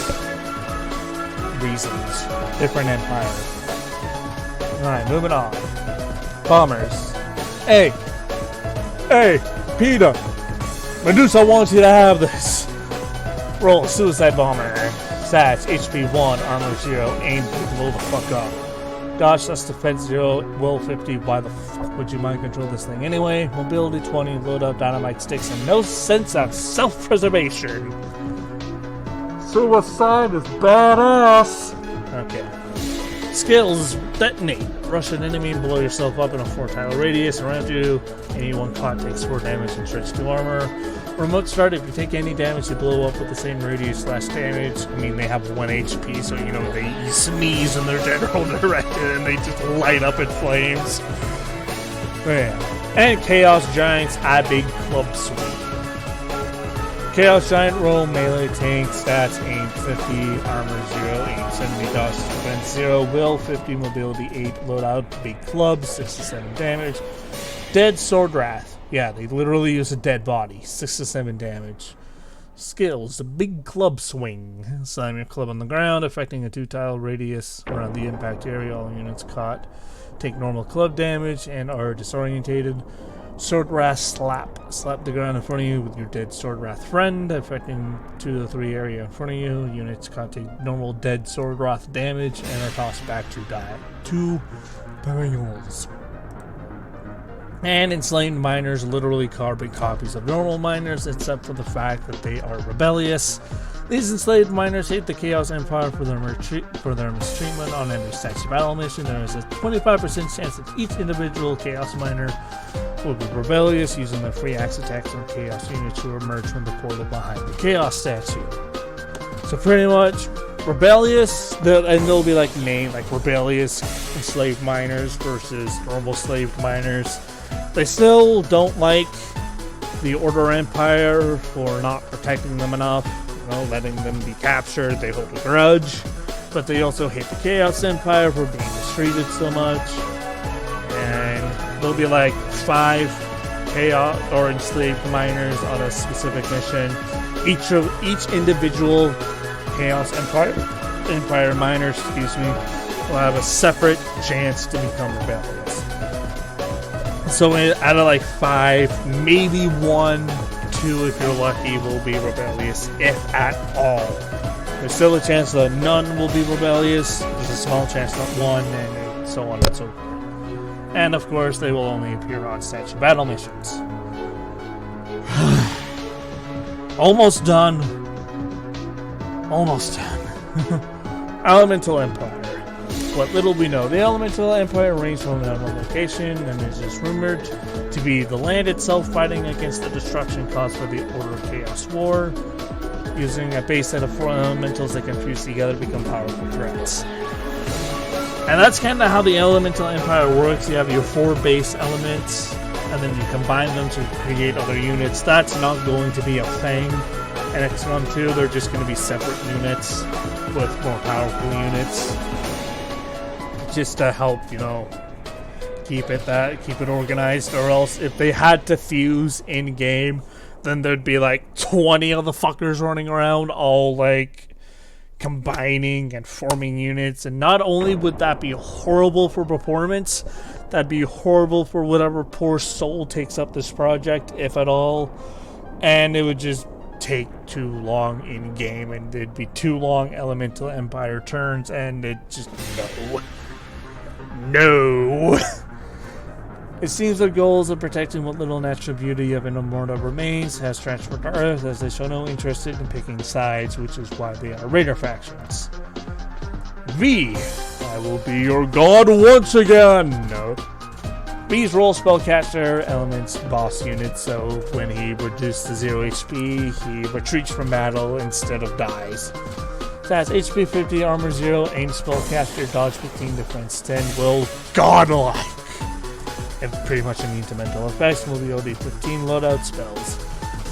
reasons. Different empire. Alright, moving on. Bombers. Hey, Peter! Medusa wants you to have this. Roll Suicide Bomber. Stats: HP 1, armor 0, aim to blow the fuck up. Dodge less defense 0, will 50. Why the fuck would you mind control this thing anyway? Mobility 20, loadout dynamite sticks, and no sense of self-preservation. Suicide is badass! Okay. Skills: detonate. Rush an enemy and blow yourself up in a 4-tile radius around you. Anyone caught takes 4 damage and stretch 2 armor. Remote start: if you take any damage, you blow up with the same radius / damage. I mean, they have 1 HP, so you know, they sneeze in their general direction and they just light up in flames. Yeah. And Chaos Giants, a big club swing. Chaos Giant roll, melee tank, stats: aim 50, armor 0, aim 70, dodge defense 0, will 50, mobility 8, loadout, big club, 6 to 7 damage. Dead Sword Wrath. Yeah, they literally use a dead body, 6 to 7 damage. Skills: a big club swing. Slam your club on the ground, affecting a 2-tile radius around the impact area. All units caught take normal club damage and are disorientated. Sword Wrath slap. Slap the ground in front of you with your dead Sword Wrath friend, affecting 2 to 3 area in front of you. Units can't take normal dead Sword Wrath damage and are tossed back to die. 2 burials. And enslaved miners, literally carbon copies of normal miners, except for the fact that they are rebellious. These enslaved miners hate the Chaos Empire for their mistreatment on every statue battle mission. There is a 25% chance that each individual Chaos miner will be rebellious, using their free axe attacks on Chaos units who emerge from the portal behind the Chaos statue. So pretty much, rebellious, and they'll be like named like rebellious enslaved miners versus normal slave miners. They still don't like the Order Empire for not protecting them enough, you know, letting them be captured. They hold a grudge, but they also hate the Chaos Empire for being mistreated so much. And there'll be like 5 Chaos or enslaved miners on a specific mission. Each individual Chaos Empire miners, will have a separate chance to become rebellious. So out of like 5, maybe 1, 2, if you're lucky, will be rebellious, if at all. There's still a chance that none will be rebellious. There's a small chance that 1, and so on and so forth. And of course, they will only appear on statue battle missions. Almost done. Almost done. Elemental Empire. What little we know. The Elemental Empire ranges from an unknown location and is just rumored to be the land itself fighting against the destruction caused by the Order of Chaos War, using a base set of 4 elementals that can fuse together to become powerful threats. And that's kind of how the Elemental Empire works. You have your 4 base elements, and then you combine them to create other units. That's not going to be a thing And Xcom 2, they're just going to be separate units with more powerful units, just to help, you know, keep it organized. Or else, if they had to fuse in game, then there'd be like 20 of the fuckers running around, all like combining and forming units. And not only would that be horrible for performance, that'd be horrible for whatever poor soul takes up this project, if at all. And it would just take too long in game, and there'd be too long Elemental Empire turns, and it just no. It seems their goals of protecting what little natural beauty of Immorta remains has transferred to Earth, as they show no interest in picking sides, which is why they are Raider factions. V, I will be your god once again. No. V's role spellcaster elements boss unit, so when he reduced to 0 HP, he retreats from battle instead of dies. Stats HP 50, armor 0, aim spellcaster, dodge 15, defense 10, will godlike. And pretty much immune to mental effects, mobility 15, loadout spells.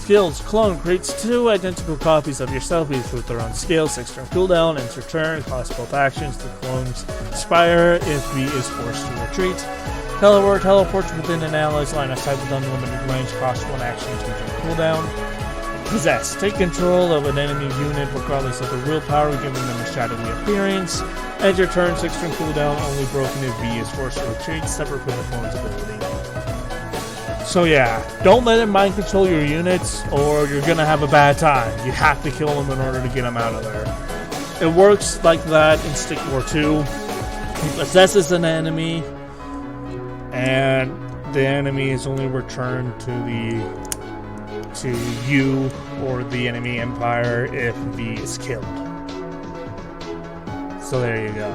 Skills, clone creates 2 identical copies of yourself, each with their own skills, 6 turn cooldown, ends return, cost both actions. The clones expire if V is forced to retreat. Teleport, teleports within an ally's line of sight with unlimited range, cost 1 action, 2 turn cooldown. Possess, take control of an enemy unit regardless of their willpower, giving them a shadowy appearance. End your turn, 6 turn cooldown, only broken if V is forced to retreat, separate from the clone's ability. So yeah, don't let him mind control your units, or you're gonna have a bad time. You have to kill him in order to get him out of there. It works like that in Stick War 2. He possesses an enemy, and the enemy is only returned to you or the enemy empire if V is killed. So there you go.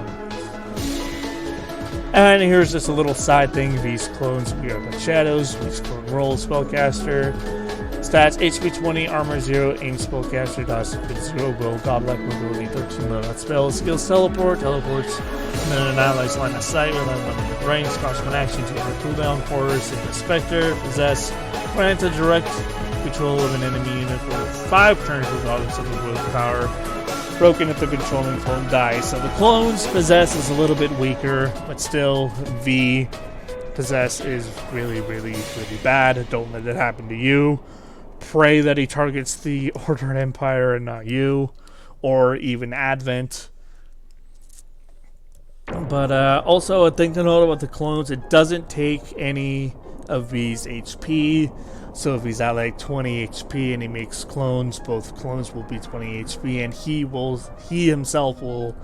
And here's just a little side thing. V's clones we are the shadows. V's clone roll spellcaster. Stats HP 20, armor 0, aim spellcaster, dodge 0, will, godlike, mobility 13, loadout spells. Skills teleports within an ally's line of sight with unlimited range, cost 1 action, 2 turn cooldown, quarters, and Spectre, possess, grant a direct control of an enemy unit for 5 turns regardless of the willpower. Broken if the controlling clone dies. So the clones possess is a little bit weaker, but still V possess is really, really, really bad. Don't let it happen to you. Pray that he targets the Order and Empire and not you, or even Advent. But also a thing to note about the clones, it doesn't take any of V's HP. So if he's at like 20 HP and he makes clones, both clones will be 20 HP, and he himself will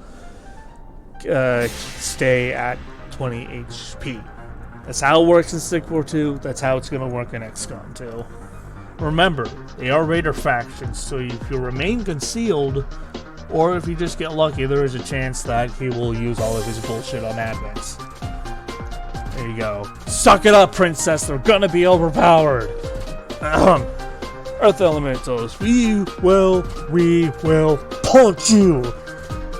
stay at 20 HP. That's how it works in Stick War 2. That's how it's going to work in Xcom 2. Remember, they are Raider factions, so if you remain concealed, or if you just get lucky, there is a chance that he will use all of his bullshit on Advents. There you go. Suck it up, princess. They're gonna be overpowered. Earth Elementals. We will punch you.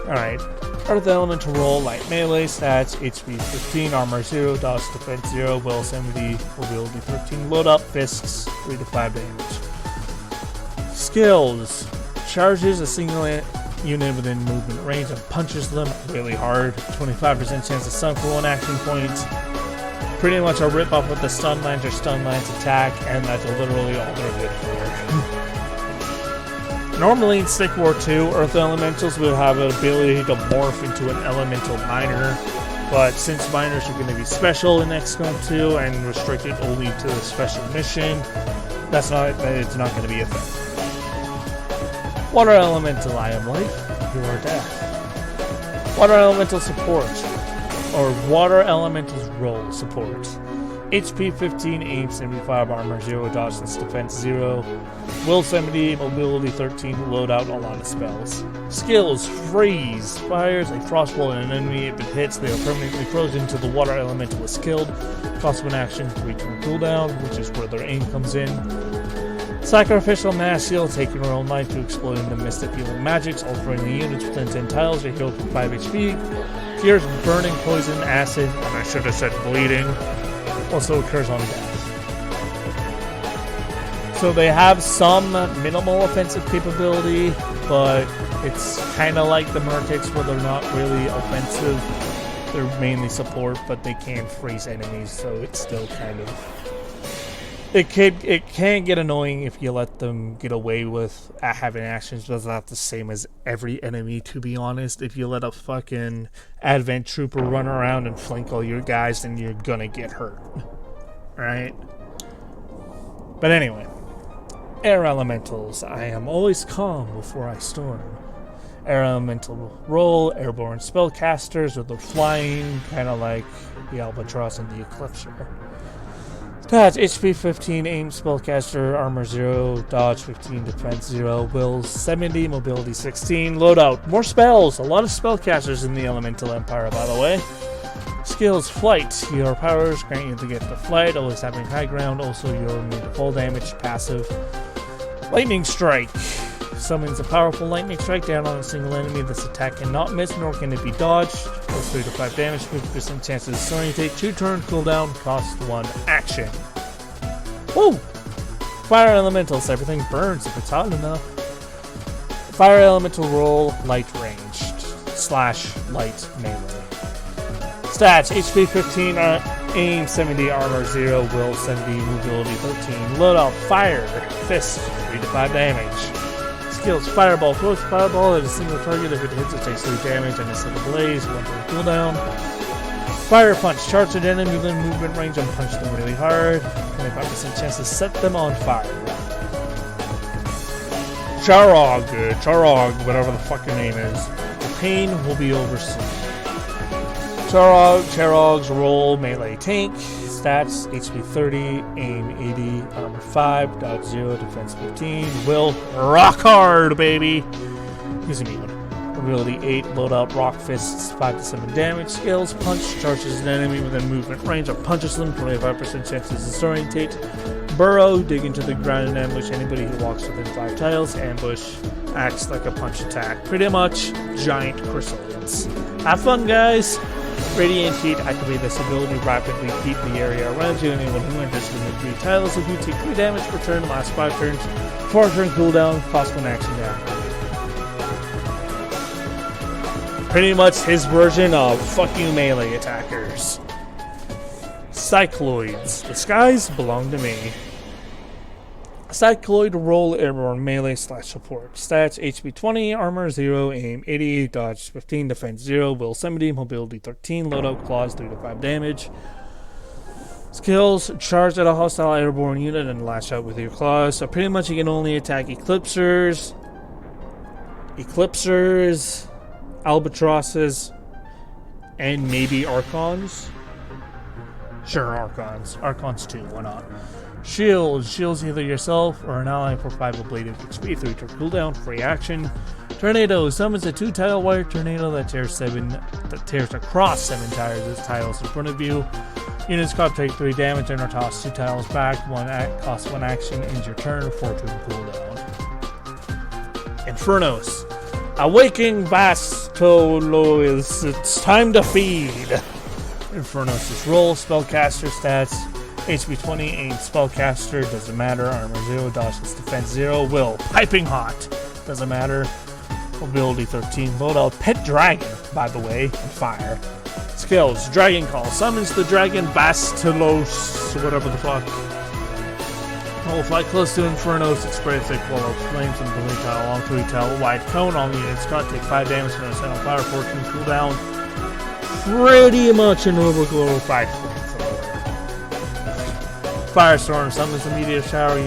Alright. Earth Elemental roll, light melee, stats, HP 15, armor 0, dodge defense 0, will 70, mobility 13, load up, fists, 3 to 5 damage. Skills. Charges a single unit within movement range and punches them really hard. 25% chance of sunk for 1 action point. Pretty much a rip-off with the stun lance or stun lance attack, and that's literally all they're good for. Normally in Stick War 2, Earth Elementals will have an ability to morph into an Elemental Miner, but since Miners are going to be special in Xcom 2 and restricted only to a special mission, it's not going to be a thing. Water Elemental, I am life, you are death. Water Elemental support, or Water Elemental's role support. HP 15, aim 75, armor 0, dodge and defense 0, will 70, mobility 13, loadout a lot of spells. Skills, freeze, fires a frostball at an enemy. If it hits, they are permanently frozen until the water elemental is killed. Cost of an action, 3 turn cooldown, which is where their aim comes in. Sacrificial mass shield, taking your own life to explode into mystic healing magics, altering the units within 10 tiles, are healed for 5 HP. Fears burning, poison, acid, and I should have said bleeding. Also occurs on death. So they have some minimal offensive capability, but it's kind of like the Murtics where they're not really offensive. They're mainly support, but they can freeze enemies, so it's still kind of... It can get annoying if you let them get away with having actions, but it's not the same as every enemy, to be honest. If you let a fucking Advent Trooper run around and flank all your guys, then you're gonna get hurt. Right? But anyway. Air Elementals. I am always calm before I storm. Air Elemental roll, airborne spellcasters with their flying, kind of like the Albatross and the Eclipser. Stats, HP 15, aim spellcaster, armor 0, dodge 15, defense 0, will 70, mobility 16, loadout. More spells! A lot of spellcasters in the Elemental Empire, by the way. Skills, flight. Your powers grant you the gift of flight, always having high ground, also your immune to fall damage, passive. Lightning Strike. Summons a powerful lightning strike down on a single enemy. This attack cannot miss, nor can it be dodged. Does 3 to 5 damage, 50% chance to disorientate, 2 turn cooldown, cost 1 action. Woo! Fire Elementals, everything burns if it's hot enough. Fire Elemental roll, light ranged, / light melee. Stats, HP 15, aim 70, armor 0, will 70, mobility 13. Loadout, fire, fist, 3 to 5 damage. Skills, Fireball. Throws Fireball at a single target. If it hits, it takes 3 damage and it's in a blaze. 1 turn cooldown. Fire Punch. Charge an enemy within movement range and punch them really hard. 25% chance to set them on fire. Charog, whatever the fuck your name is. The pain will be over soon. Charog's roll, melee tank. Stats, HP 30, aim 80, armor 5, dodge 0, defense 15, will rock hard, baby! Here's a new one. Ability 8, loadout rock fists, 5 to 7 damage. Skills, punch, charges an enemy within movement range and punches them, 25% chance to disorientate. Burrow, dig into the ground and ambush anybody who walks within 5 tiles. Ambush, acts like a punch attack. Pretty much giant chrysalids. Have fun, guys! Radiant Heat, activate this ability, rapidly heat the area around you. Anyone who enters within 3 tiles of you take 3 damage per turn, last 5 turns, 4 turn cooldown, cost 1 action down. Pretty much his version of fuck you melee attackers. Cycloids. The skies belong to me. Cycloid roll airborne melee / support. Stats, HP 20, armor 0, aim 80, dodge 15, defense 0, will 70, mobility 13, loadout claws 3 to 5 damage. Skills, charge at a hostile airborne unit and lash out with your claws. So pretty much you can only attack Eclipsers, Albatrosses, and maybe Archons. Sure, Archons. Archons too, why not? Shields either yourself or an ally for 5 ablative XP, 3 turn cooldown, free action. Tornado summons a 2-tile wire tornado that tears across 7 tiles in front of you. Units caught take 3 damage and are tossed 2 tiles back. Costs 1 action, ends your turn, 4 turn cooldown. Infernos. Awaking Bastolos, it's time to feed. Infernos' roll, spellcaster stats. HP 20, aim spellcaster, doesn't matter. Armor 0, dodge defense 0. Will, piping hot, doesn't matter. Mobility 13, loadout pet dragon, by the way, and fire. Skills, Dragon Call, summons the dragon Bastolos, whatever the fuck. Will fly close to Infernos, it sprays a wall of flames and 3 tile long, 3 tile wide cone. All units caught take 5 damage from a set on fire, 14 cooldown. Pretty much a normal global fight. Firestorm summons a meteor shower.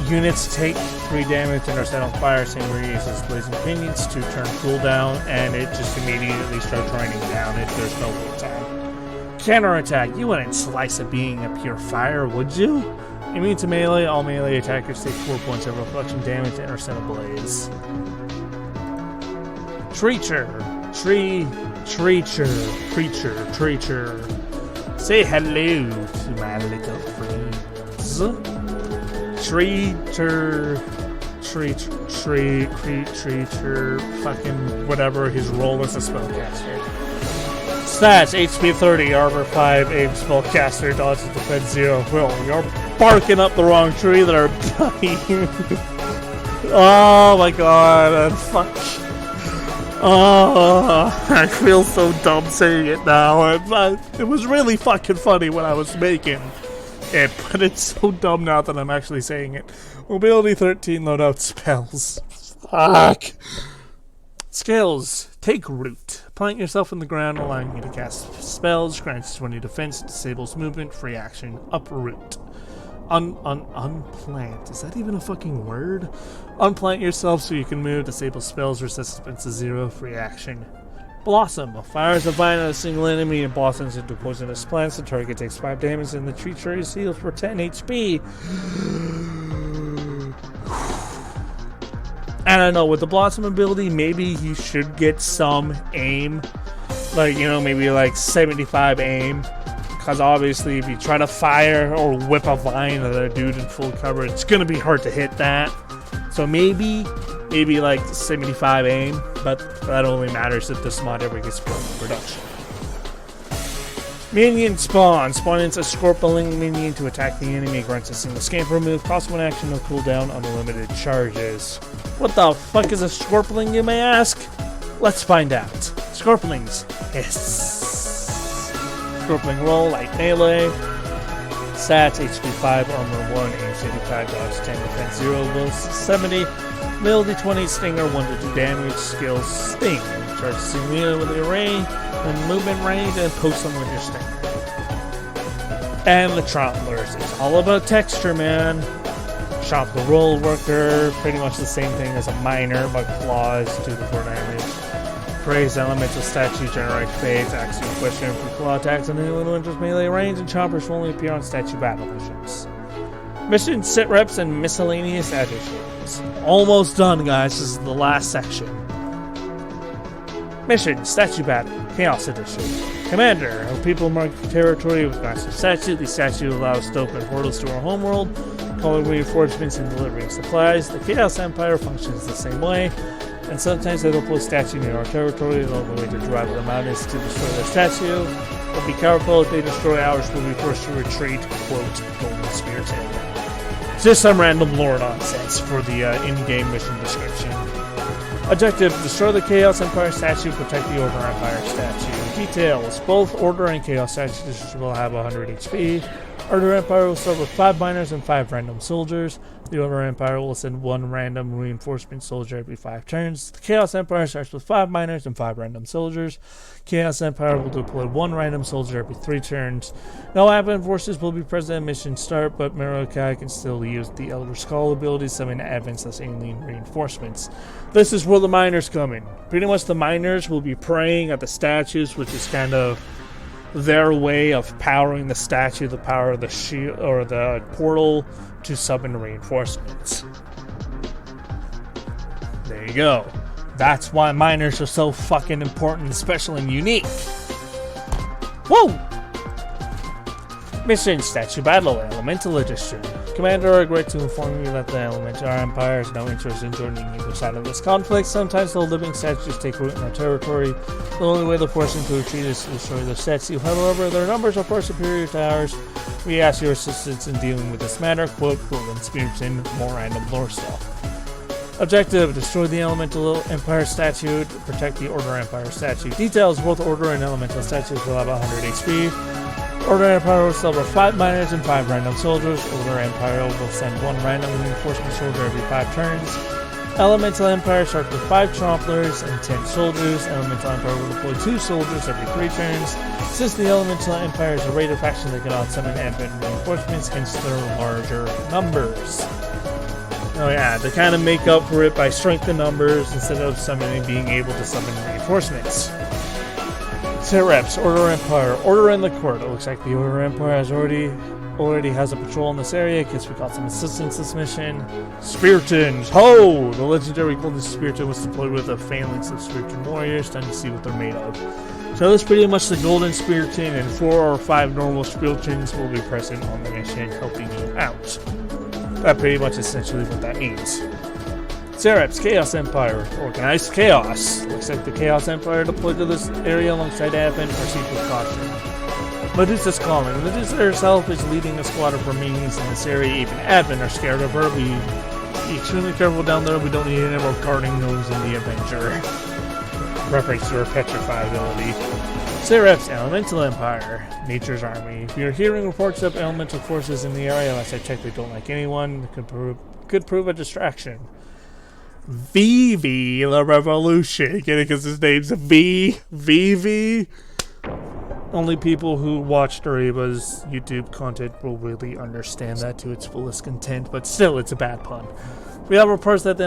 Units take 3 damage and are set on fire. Same radius as blazing pinions. 2 turn cooldown, and it just immediately starts raining down. There's no wait time. Counterattack. You wouldn't slice a being of pure fire, would you? Immune to melee. All melee attackers take 4 points of reflection damage and are set ablaze. Treacher. Say hello to my little friends. Treacher, fucking whatever his role as a spellcaster. Stats, HP 30, armor 5, aim spellcaster, dodge defense 0. Will, your barking up the wrong tree that are dying. Oh my god, fuck. Oh, I feel so dumb saying it now. It was really fucking funny when I was making it, but it's so dumb now that I'm actually saying it. Mobility 13, loadout spells. Fuck. Skills. Take root. Plant yourself in the ground, allowing you to cast spells. Grants 20 defense, disables movement, free action. Uproot. Unplant. Is that even a fucking word? Unplant yourself so you can move. Disable spells. Resistance to 0. Free action. Blossom. Fires a vine at a single enemy and blossoms into poisonous plants. The target takes 5 damage and the tree is healed for 10 HP. I don't know, with the Blossom ability, maybe he should get some aim. Like, you know, maybe like 75 aim. Because obviously if you try to fire or whip a vine at a dude in full cover, it's going to be hard to hit that. So maybe like 75 aim, but that only matters if this mod ever gets put in production. Minion spawn. Spawn into a Scorpion minion to attack the enemy. Grants a single scamper move. Cost 1 action, no cooldown, unlimited charges. What the fuck is a Scorpion, you may ask? Let's find out. Scorpions. Yes. Scorpion roll, light melee. Stats, HP 5, armor 1, aim 75, dodge 10, defense 0, will 70. Ability 20, stinger 1 to 2 damage. Skills, sting. Charge Sting with the array, and movement range, and post them with your stinger. And the Tramplers. It's all about texture, man. Chop the roll worker, pretty much the same thing as a miner, but claws 2 to 4 damage. Praise elemental statue, generate fades, action question for claw attacks, and anyone who enters melee range, and choppers will only appear on statue battle missions. Mission sit reps and miscellaneous additions. Almost done, guys. This is the last section. Mission statue battle, Chaos Edition. Commander, help people mark territory with massive statue. The statue allows to open portals to our homeworld, calling reinforcements and delivering supplies. The Chaos Empire functions the same way, and sometimes they deploy statue near our territory. The only way to drive them out is to destroy their statue. But be careful, if they destroy ours, we'll be forced to retreat. Quote, Golden Spear Tail. Just some random lore nonsense for the in-game mission description. Objective, destroy the Chaos Empire statue, protect the Order Empire statue. Details, both Order and Chaos statues will have 100 HP. Order Empire will start with 5 miners and 5 random soldiers. The Order Empire will send 1 random reinforcement soldier every 5 turns. The Chaos Empire starts with 5 miners and 5 random soldiers. Chaos Empire will deploy 1 random soldier every 3 turns. No Advent forces will be present at mission start, but Merokai can still use the Elder Skull ability to summon Advents as alien reinforcements. This is where the miners come in. Pretty much the miners will be praying at the statues, which is kind of their way of powering the statue, the power of the shield or the portal to summon reinforcements. There you go. That's why miners are so fucking important, special, and unique. Whoa! Mission Statue Battle Elemental Edition. Commander, I regret to inform you that the Elemental Empire has no interest in joining either side of this conflict. Sometimes the living statues take root in our territory. The only way to force them to retreat is to destroy their statue. However, their numbers are far superior to ours. We ask your assistance in dealing with this matter. Quote, Golden Spearton, more random lore stuff. Objective, destroy the Elemental Empire statue, protect the Order Empire statue. Details, both Order and Elemental statues will have 100 HP. Order Empire will start with 5 miners and 5 random soldiers. Order Empire will send 1 random reinforcement soldier every 5 turns. Elemental Empire starts with 5 Tramplers and 10 soldiers. Elemental Empire will deploy 2 soldiers every 3 turns. Since the Elemental Empire is a raider faction, they cannot summon Advent reinforcements against their larger numbers. Oh yeah, they kind of make up for it by strength in numbers instead of being able to summon reinforcements. Sit reps, Order Empire, Order in the Court. It looks like the Order Empire has already has a patrol in this area. Guess we got some assistance this mission. Speartons, ho! The legendary golden Spearton was deployed with a phalanx of Spearton warriors. Time to see what they're made of. So that's pretty much the golden Spearton, and 4 or 5 normal Speartons will be present on the mission, helping you out. That pretty much essentially what that means. Serap's Chaos Empire, organized chaos. Looks like the Chaos Empire deployed to this area alongside Advent. Proceed with caution. Medusa's calling. Medusa herself is leading a squad of Romanians in this area. Even admin are scared of her. Be extremely careful down there. We don't need any more guarding gnomes in the Avenger. Reference to her Petrify ability. Seraph's Elemental Empire. Nature's Army. If you're hearing reports of elemental forces in the area, last I checked, they don't like anyone. Could prove a distraction. VV, the Revolution. Get it? Because his name's VV. Only people who watch Doriba's YouTube content will really understand that to its fullest content, but still, it's a bad pun. We have reports that the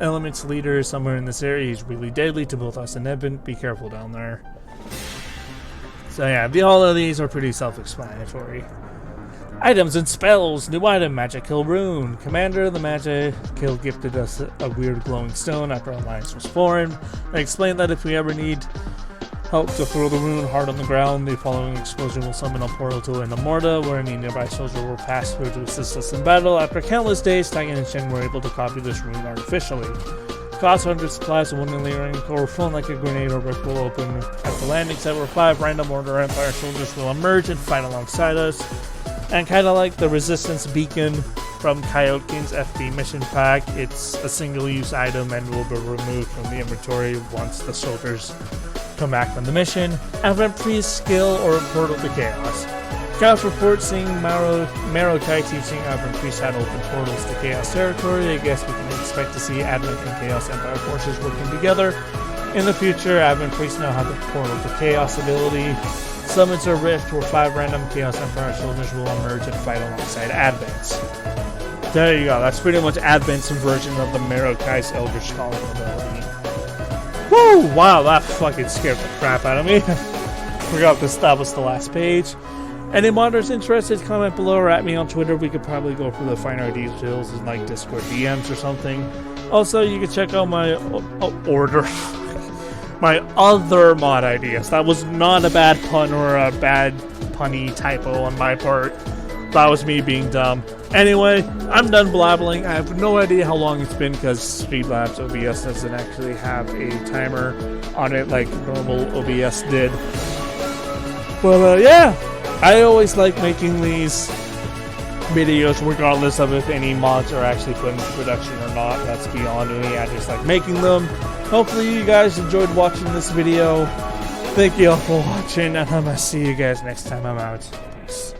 Elements leader is somewhere in this area. He's really deadly to both us and Eben. Be careful down there. So yeah, all of these are pretty self-explanatory. Items and spells. New item, Magic Kill Rune. Commander of the Magic Kill gifted us a weird glowing stone after our alliance was formed. I explained that if we ever need help to throw the rune hard on the ground, the following explosion will summon a portal to Enamorta, where any nearby soldier will pass through to assist us in battle. After countless days, Tigan and Shen were able to copy this rune artificially. Cost 100 supplies of one layering core flown like a grenade or brick will open at the landing site where 5 random Order Empire soldiers will emerge and fight alongside us. And kind of like the Resistance Beacon from Coyote King's FB mission pack, it's a single-use item and will be removed from the inventory once the soldiers come back from the mission. Advent Priest skill or Portal to Chaos. Chaos report seeing Marokai teaching Advent Priest how to open portals to Chaos territory. I guess we can expect to see Advent and Chaos Empire forces working together. In the future, Advent Priest now have the Portal to Chaos ability. Summons a rift where 5 random Chaos Empire soldiers will emerge and fight alongside Advents. There you go, that's pretty much Advent's version of the Marokai's Eldritch Calling ability. Woo! Wow, that fucking scared the crap out of me. Forgot that was the last page. Any modders interested, comment below or at me on Twitter. We could probably go for the finer details in like Discord DMs or something. Also, you can check out my my other mod ideas. That was not a bad pun or a bad punny typo on my part. That was me being dumb. Anyway, I'm done blabbling. I have no idea how long it's been because Streamlabs OBS doesn't actually have a timer on it like normal OBS did. But yeah, I always like making these videos regardless of if any mods are actually put into production or not. That's beyond me. I just like making them. Hopefully you guys enjoyed watching this video. Thank you all for watching, and I'm gonna see you guys next time I'm out. Peace.